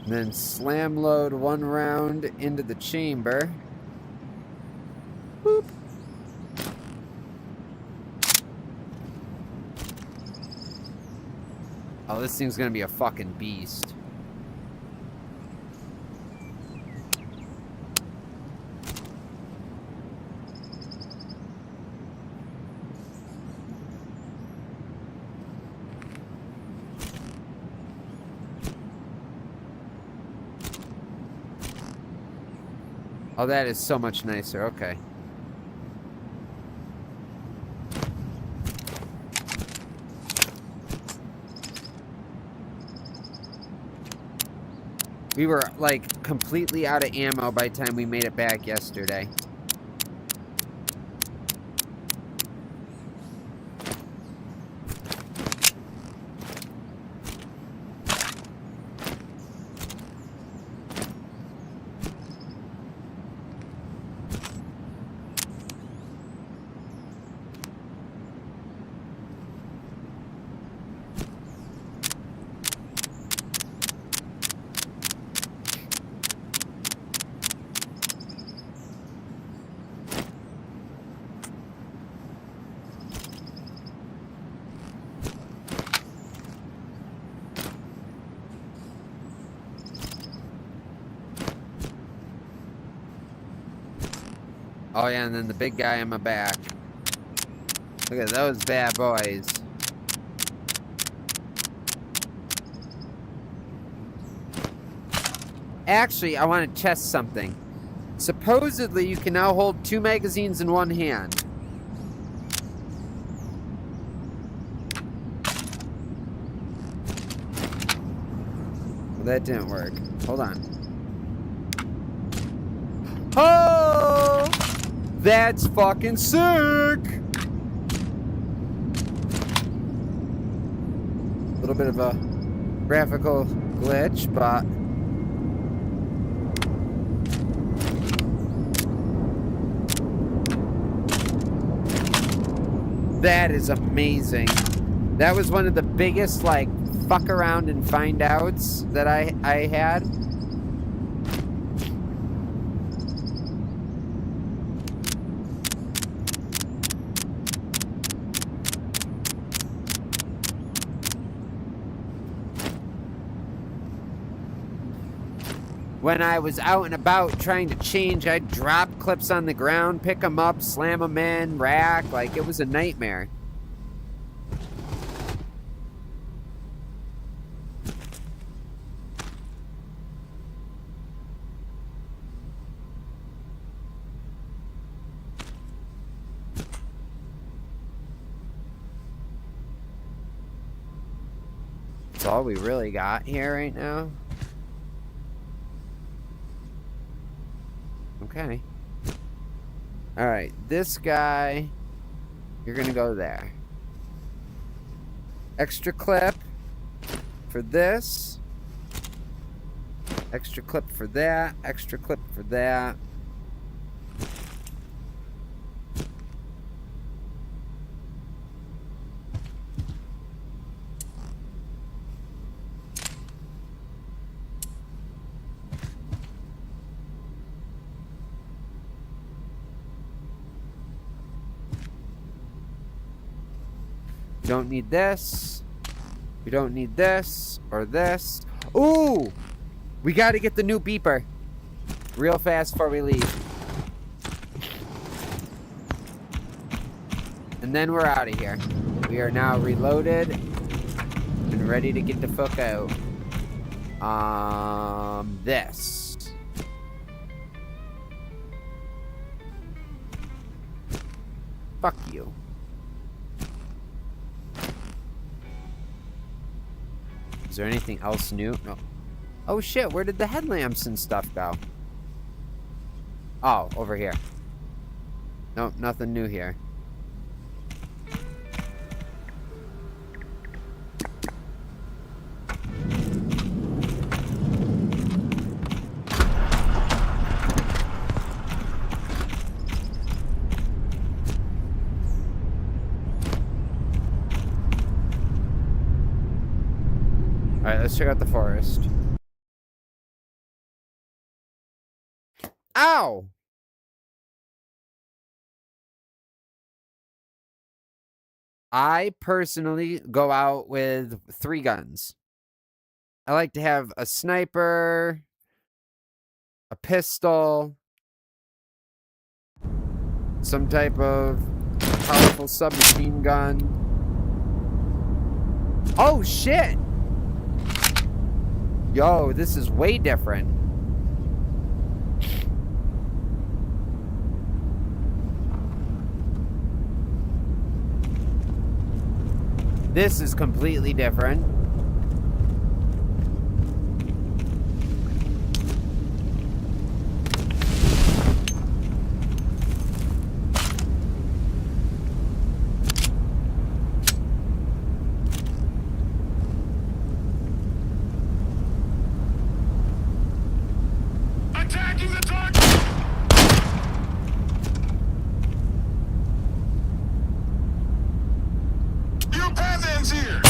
And then slam load one round into the chamber. Boop. Oh, this thing's gonna be a fucking beast. Oh, that is so much nicer. Okay. We were, like, completely out of ammo by the time we made it back yesterday. Oh yeah, and then the big guy on my back. Look at those bad boys. Actually, I want to test something. Supposedly, you can now hold 2 magazines in one hand. Well, that didn't work. Hold on. Oh! That's fucking sick! A little bit of a graphical glitch, but... that is amazing. That was one of the biggest, like, fuck around and find outs that I had. When I was out and about trying to change, I'd drop clips on the ground, pick them up, slam them in, rack. Like, it was a nightmare. all we really got here right now. Okay. Alright, this guy, you're gonna go there. Extra clip for this. Extra clip for that. Extra clip for that. We don't need this. We don't need this or this. Ooh! We gotta get the new beeper real fast before we leave. And then we're out of here. We are now reloaded and ready to get the fuck out. This. Fuck you. Is there anything else new? No. Oh shit, where did the headlamps and stuff go? Oh, over here. Nope, nothing new here. Alright, let's check out the forest. Ow! I personally go out with 3 guns. I like to have a sniper, a pistol, some type of powerful submachine gun. Oh shit! Yo, this is way different. This is completely different. Attacking the target! Your path ends here!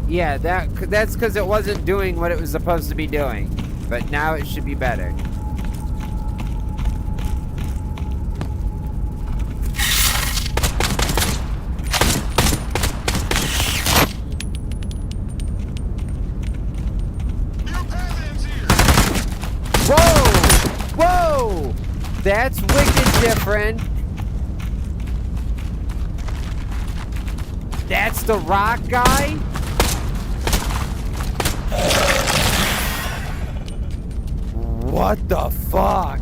Yeah, that's because it wasn't doing what it was supposed to be doing. But now it should be better. Whoa! Whoa! That's wicked different. That's the rock guy? What the fuck?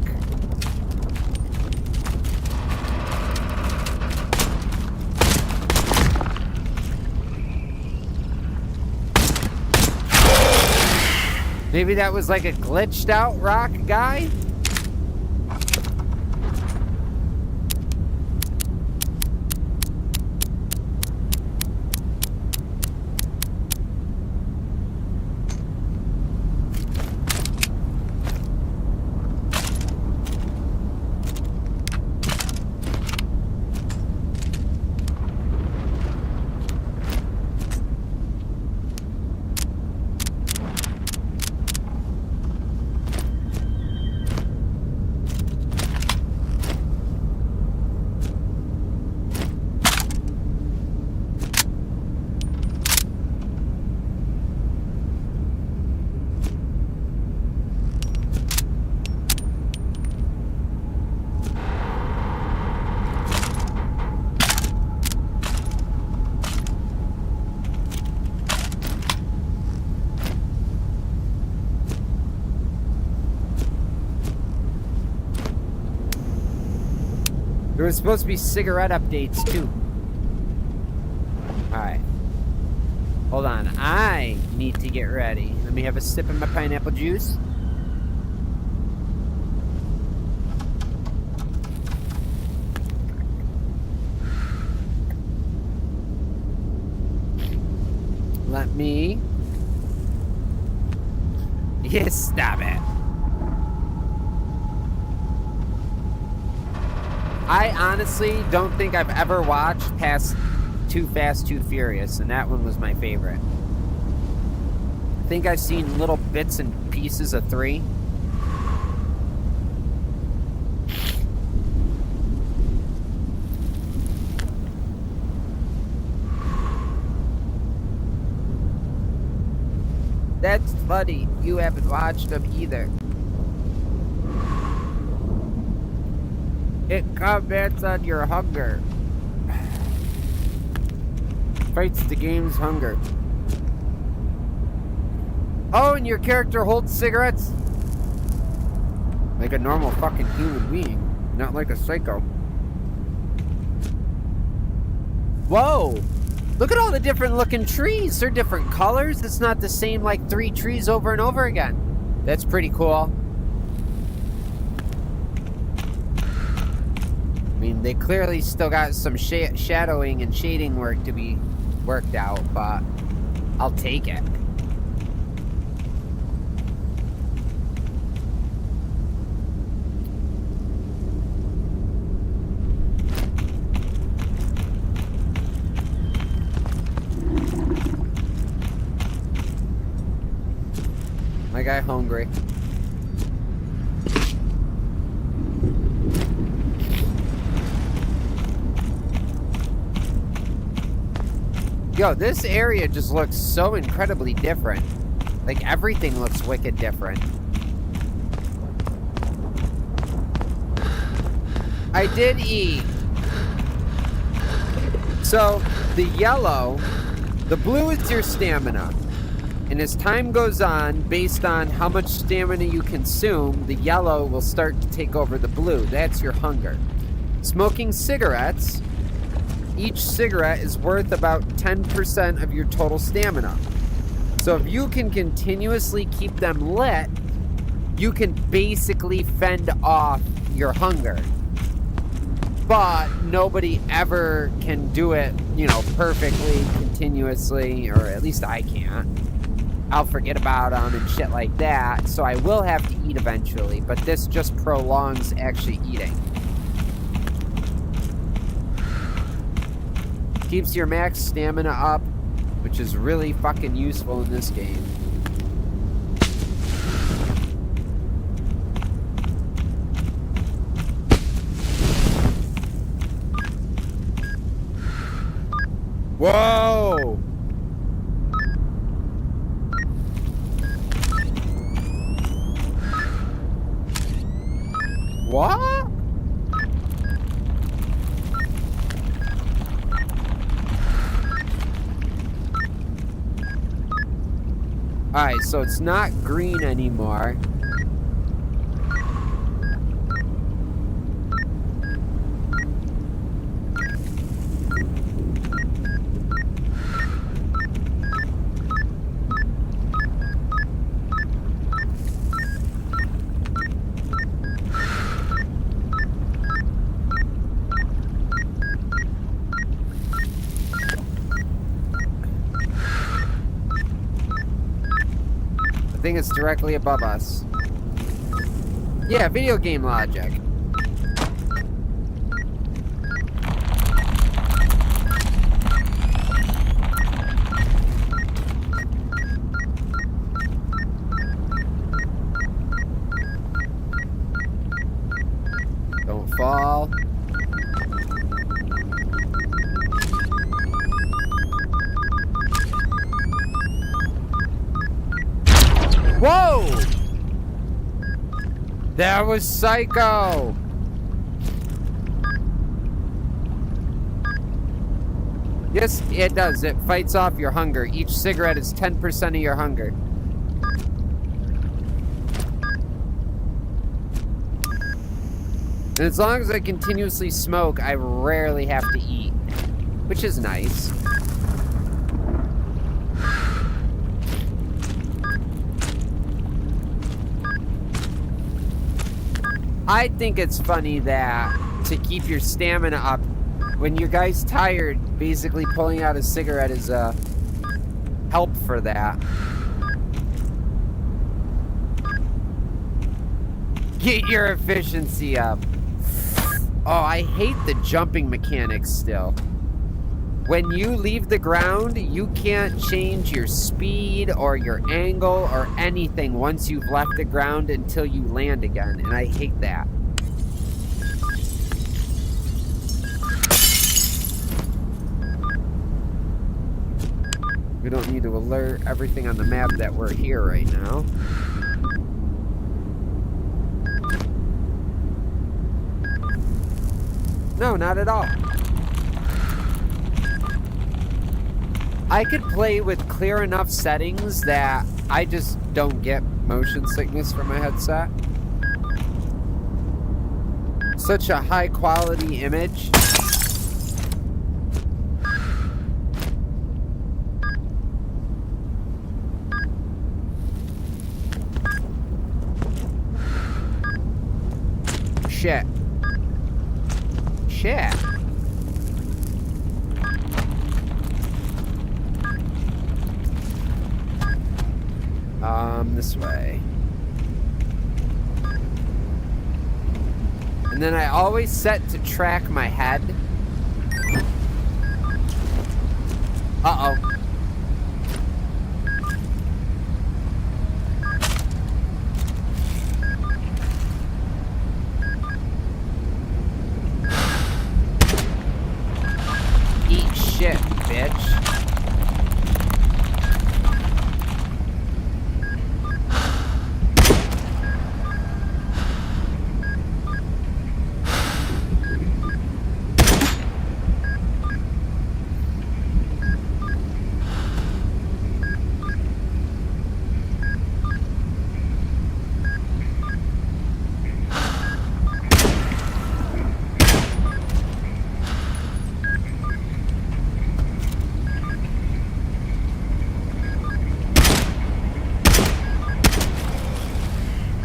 Maybe that was like a glitched out rock guy? There was supposed to be cigarette updates, too. Alright. Hold on. I need to get ready. Let me have a sip of my pineapple juice. Let me... Yes, stop it. I honestly don't think I've ever watched past Too Fast, Too Furious, and that one was my favorite. I think I've seen little bits and pieces of 3. That's funny. You haven't watched them either. It comments on your hunger. Fights the game's hunger. Oh, and your character holds cigarettes? Like a normal fucking human being. Not like a psycho. Whoa! Look at all the different looking trees. They're different colors. It's not the same like 3 trees over and over again. That's pretty cool. I mean, they clearly still got some shadowing and shading work to be worked out, but I'll take it. My guy hungry. Yo, this area just looks so incredibly different. Like, everything looks wicked different. I did eat. So, the yellow, the blue is your stamina. And as time goes on, based on how much stamina you consume, the yellow will start to take over the blue. That's your hunger. Smoking cigarettes, each cigarette is worth about 10% of your total stamina. So if you can continuously keep them lit, you can basically fend off your hunger. But nobody ever can do it, you know, perfectly, continuously, or at least I can't. I'll forget about them and shit like that, so I will have to eat eventually, but this just prolongs actually eating. Keeps your max stamina up, which is really fucking useful in this game. Whoa! What? Alright, so it's not green anymore. I think it's directly above us. Yeah, video game logic. Don't fall. Whoa! That was psycho! Yes, it does. It fights off your hunger. Each cigarette is 10% of your hunger. And as long as I continuously smoke, I rarely have to eat, which is nice. I think it's funny that to keep your stamina up, when your guy's tired, basically pulling out a cigarette is help for that. Get your efficiency up. Oh, I hate the jumping mechanics still. When you leave the ground, you can't change your speed or your angle or anything once you've left the ground until you land again, and I hate that. We don't need to alert everything on the map that we're here right now. No, not at all. I could play with clear enough settings that I just don't get motion sickness from my headset. Such a high quality image. Shit. Shit. This way. And then I always set to track my head. Uh-oh. Eat shit, bitch.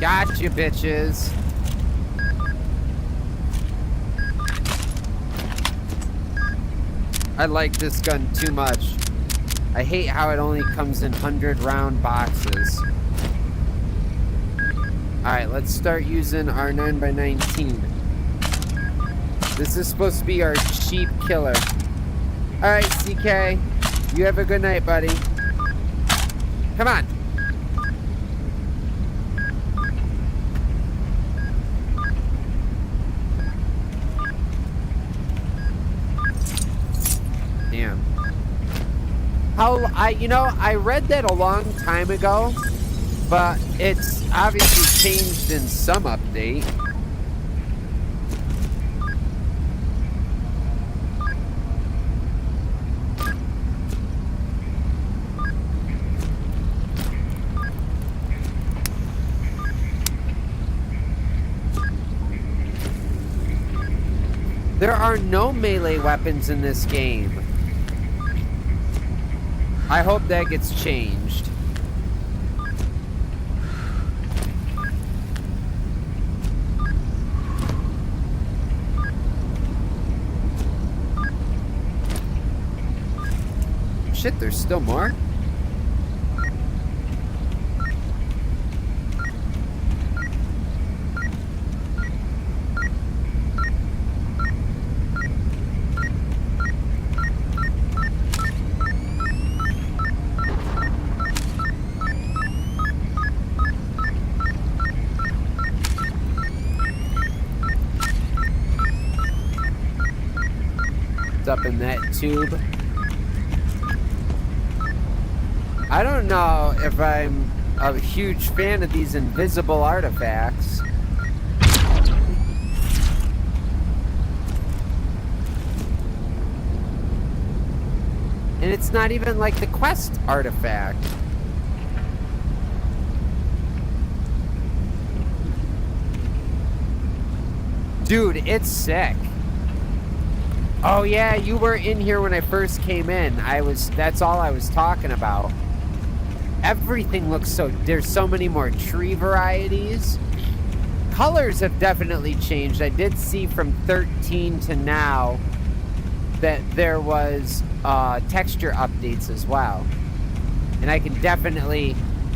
Gotcha, bitches. I like this gun too much. I hate how it only comes in 100-round boxes. Alright, let's start using our 9x19. This is supposed to be our cheap killer. Alright, CK. You have a good night, buddy. Come on. Damn. I read that a long time ago, but it's obviously changed in some update. There are no melee weapons in this game. I hope that gets changed. Shit, there's still more? Up in that tube. I don't know if I'm a huge fan of these invisible artifacts. And it's not even like the quest artifact. Dude, it's sick. Oh yeah, you were in here when I first came in. That's all I was talking about. Everything looks there's so many more tree varieties. Colors have definitely changed. I did see from 13 to now that there was texture updates as well. And I can definitely,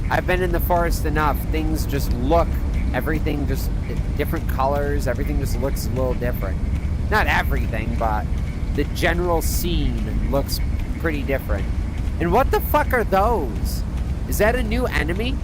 I've been in the forest enough, things just look, everything just, different colors, everything just looks a little different. Not everything, but the general scene looks pretty different. And what the fuck are those? Is that a new enemy?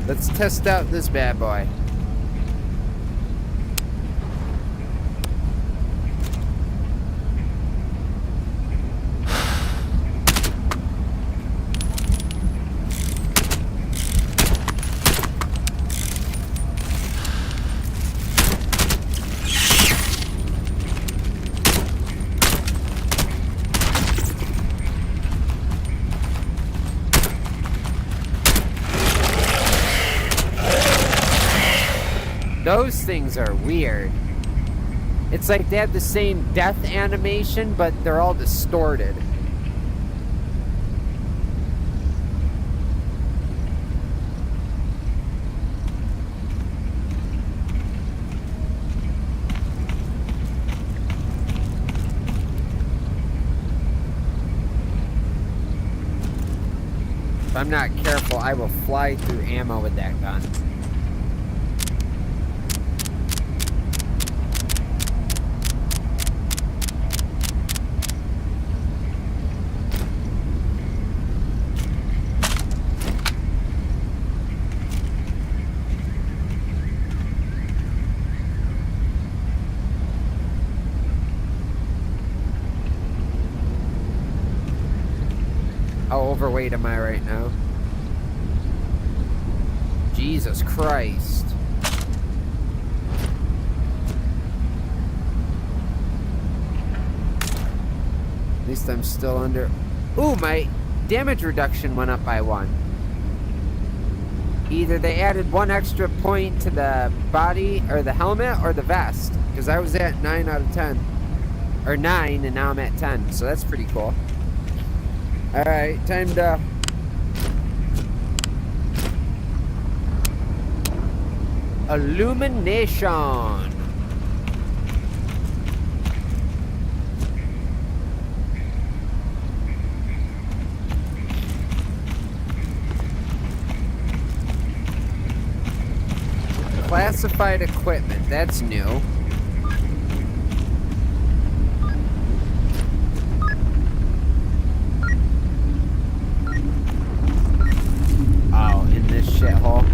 Let's test out this bad boy. Those things are weird. It's like they have the same death animation, but they're all distorted. If I'm not careful, I will fly through ammo with that gun. How overweight am I right now? Jesus Christ. At least I'm still under... Ooh, my damage reduction went up by 1. Either they added 1 extra point to the body, or the helmet, or the vest. Because I was at 9 out of 10. Or 9, and now I'm at 10. So that's pretty cool. Alright, time to... Illumination! Classified equipment, that's new. Oh, in this shithole.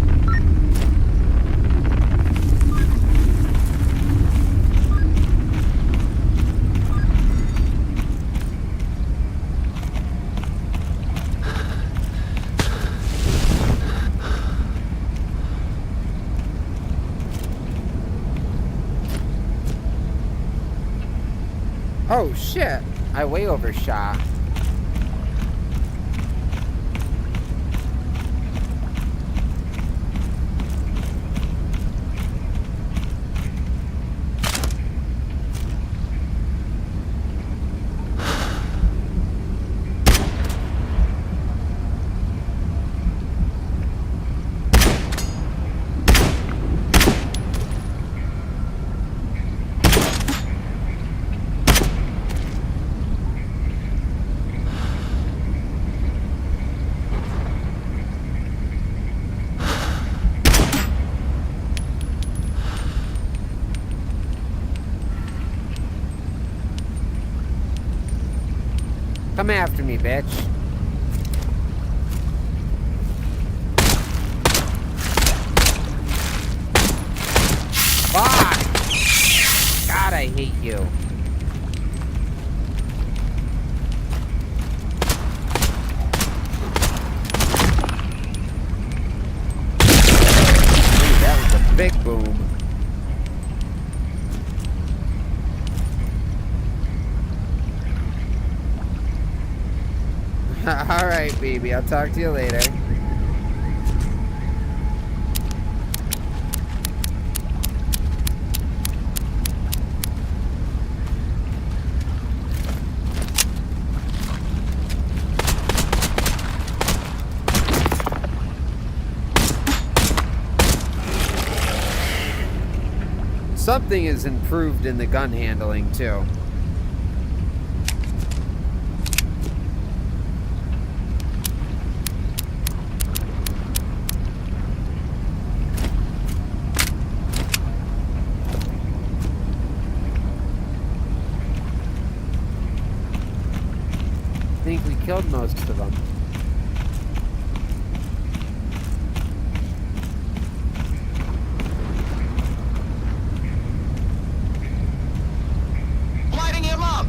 Oh shit, I way overshot. Come after me, bitch. you. Ooh, that was a big boom. Alright, baby. I'll talk to you later. Something is improved in the gun handling, too. I think we killed most of them. Lighting him up!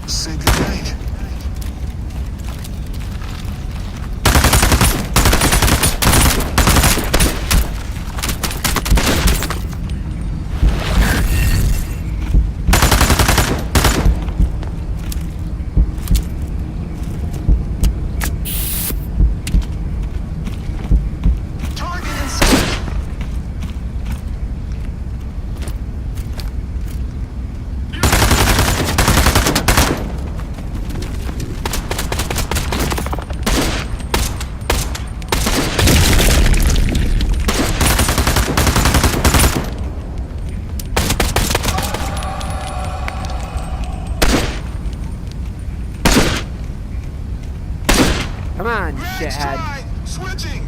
Say goodnight. Target in sight. Come on, Red shithead. strike. Switching.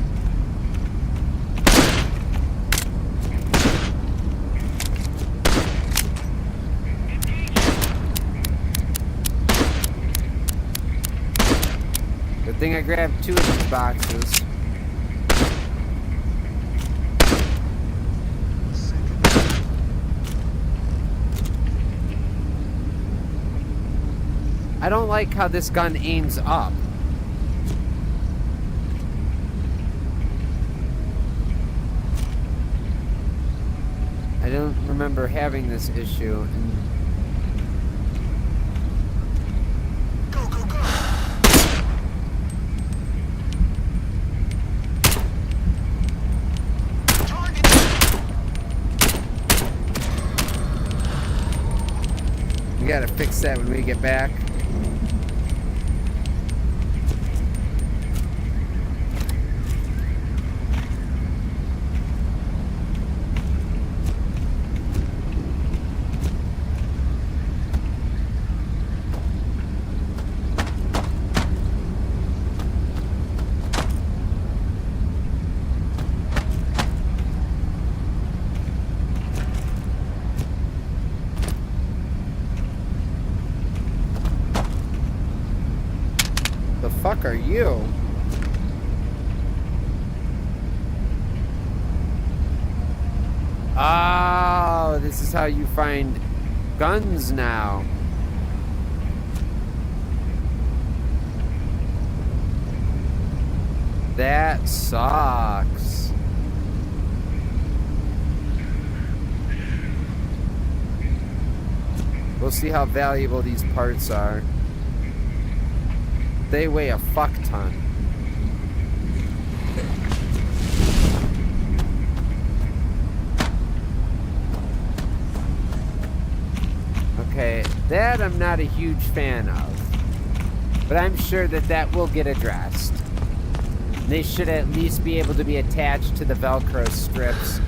Good thing I grabbed 2 of these boxes. I don't like how this gun aims up. I don't remember having this issue. Go, go, go. Target. We gotta fix that when we get back. The fuck are you? Oh, this is how you find guns now. That sucks. We'll see how valuable these parts are. They weigh a fuck ton. Okay, that I'm not a huge fan of. But I'm sure that that will get addressed. They should at least be able to be attached to the Velcro strips.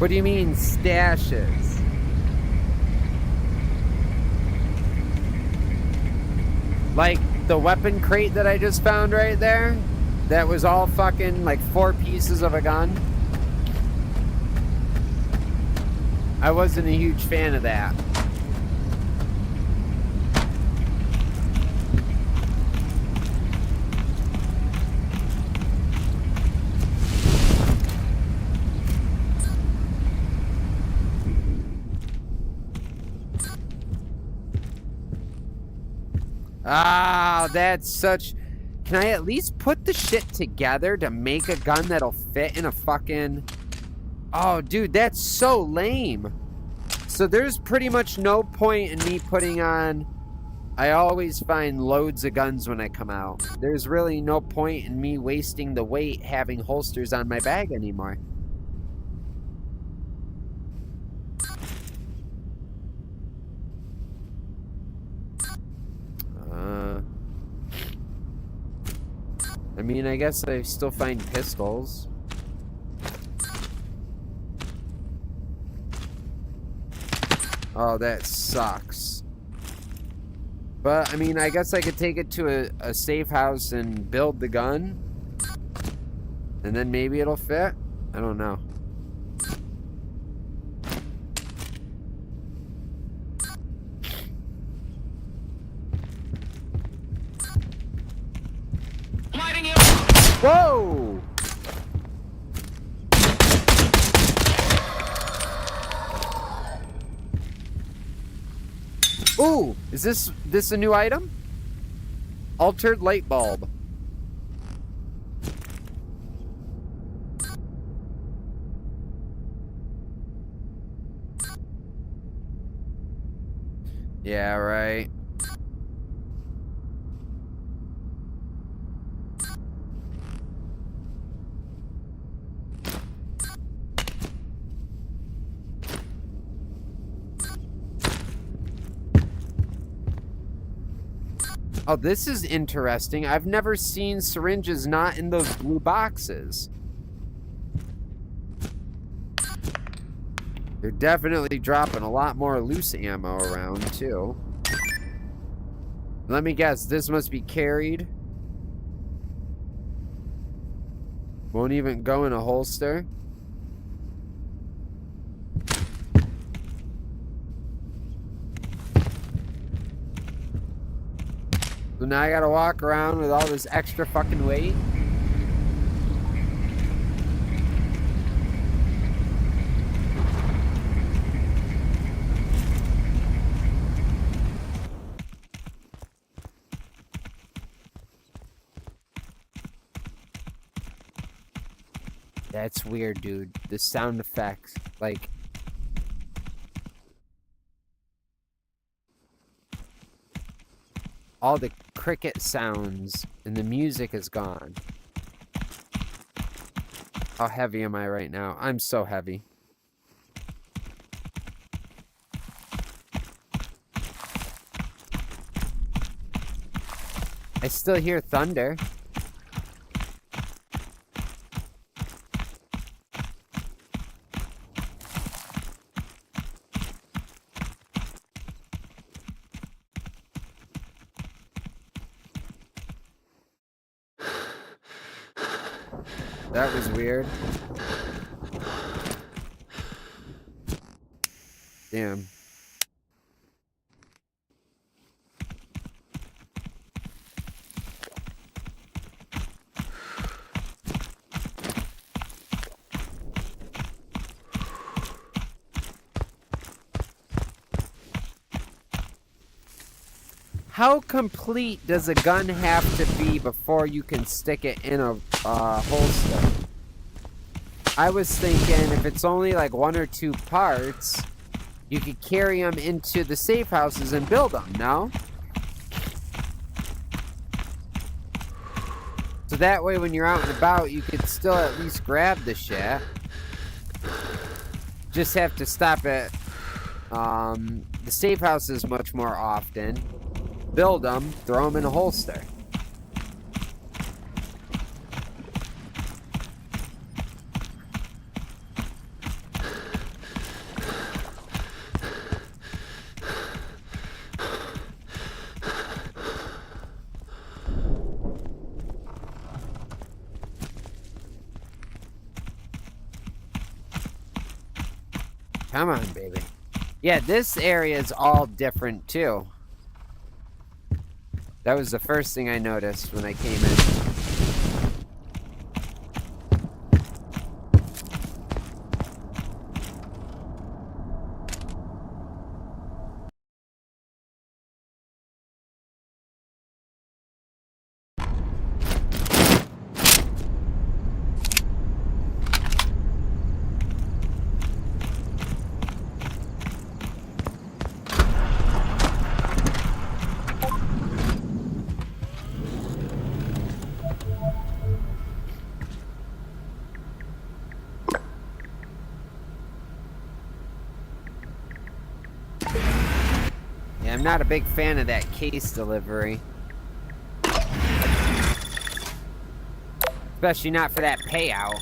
What do you mean stashes? Like the weapon crate that I just found right there? That was all fucking like 4 pieces of a gun? I wasn't a huge fan of that. Ah, that's such... Can I at least put the shit together to make a gun that'll fit in a fucking... Oh, dude, that's so lame. So there's pretty much no point in me putting on... I always find loads of guns when I come out. There's really no point in me wasting the weight having holsters on my bag anymore. I mean, I guess I still find pistols. Oh, that sucks. But, I mean, I guess I could take it to a safe house and build the gun. And then maybe it'll fit? I don't know. Lighting you. Whoa! Ooh, is this a new item? Altered light bulb. Yeah, right. Oh, this is interesting. I've never seen syringes not in those blue boxes. They're definitely dropping a lot more loose ammo around, too. Let me guess, this must be carried. Won't even go in a holster. So now I gotta walk around with all this extra fucking weight. That's weird, dude. The sound effects, like... all the cricket sounds and the music is gone. How heavy am I right now? I'm so heavy. I still hear thunder. That was weird. Damn. How complete does a gun have to be before you can stick it in a holster? I was thinking if it's only like 1 or 2 parts, you could carry them into the safe houses and build them, no? So that way when you're out and about, you could still at least grab the shit. Just have to stop at the safe houses much more often. Build them, throw them in a holster. Come on, baby. Yeah, this area is all different, too. That was the first thing I noticed when I came in. Yeah, I'm not a big fan of that case delivery. Especially not for that payout.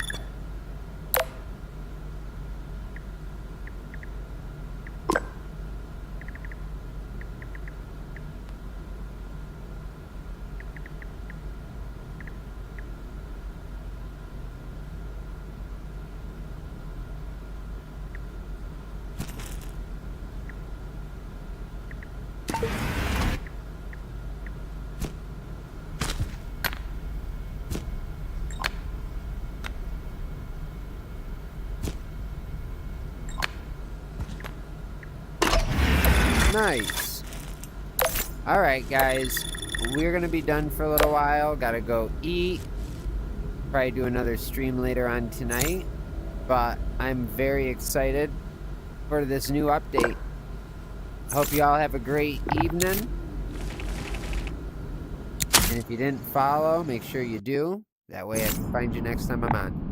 Nice. Alright, guys. We're going to be done for a little while. Gotta go eat. Probably do another stream later on tonight. But I'm very excited for this new update. I hope you all have a great evening. And if you didn't follow, make sure you do. That way I can find you next time I'm on.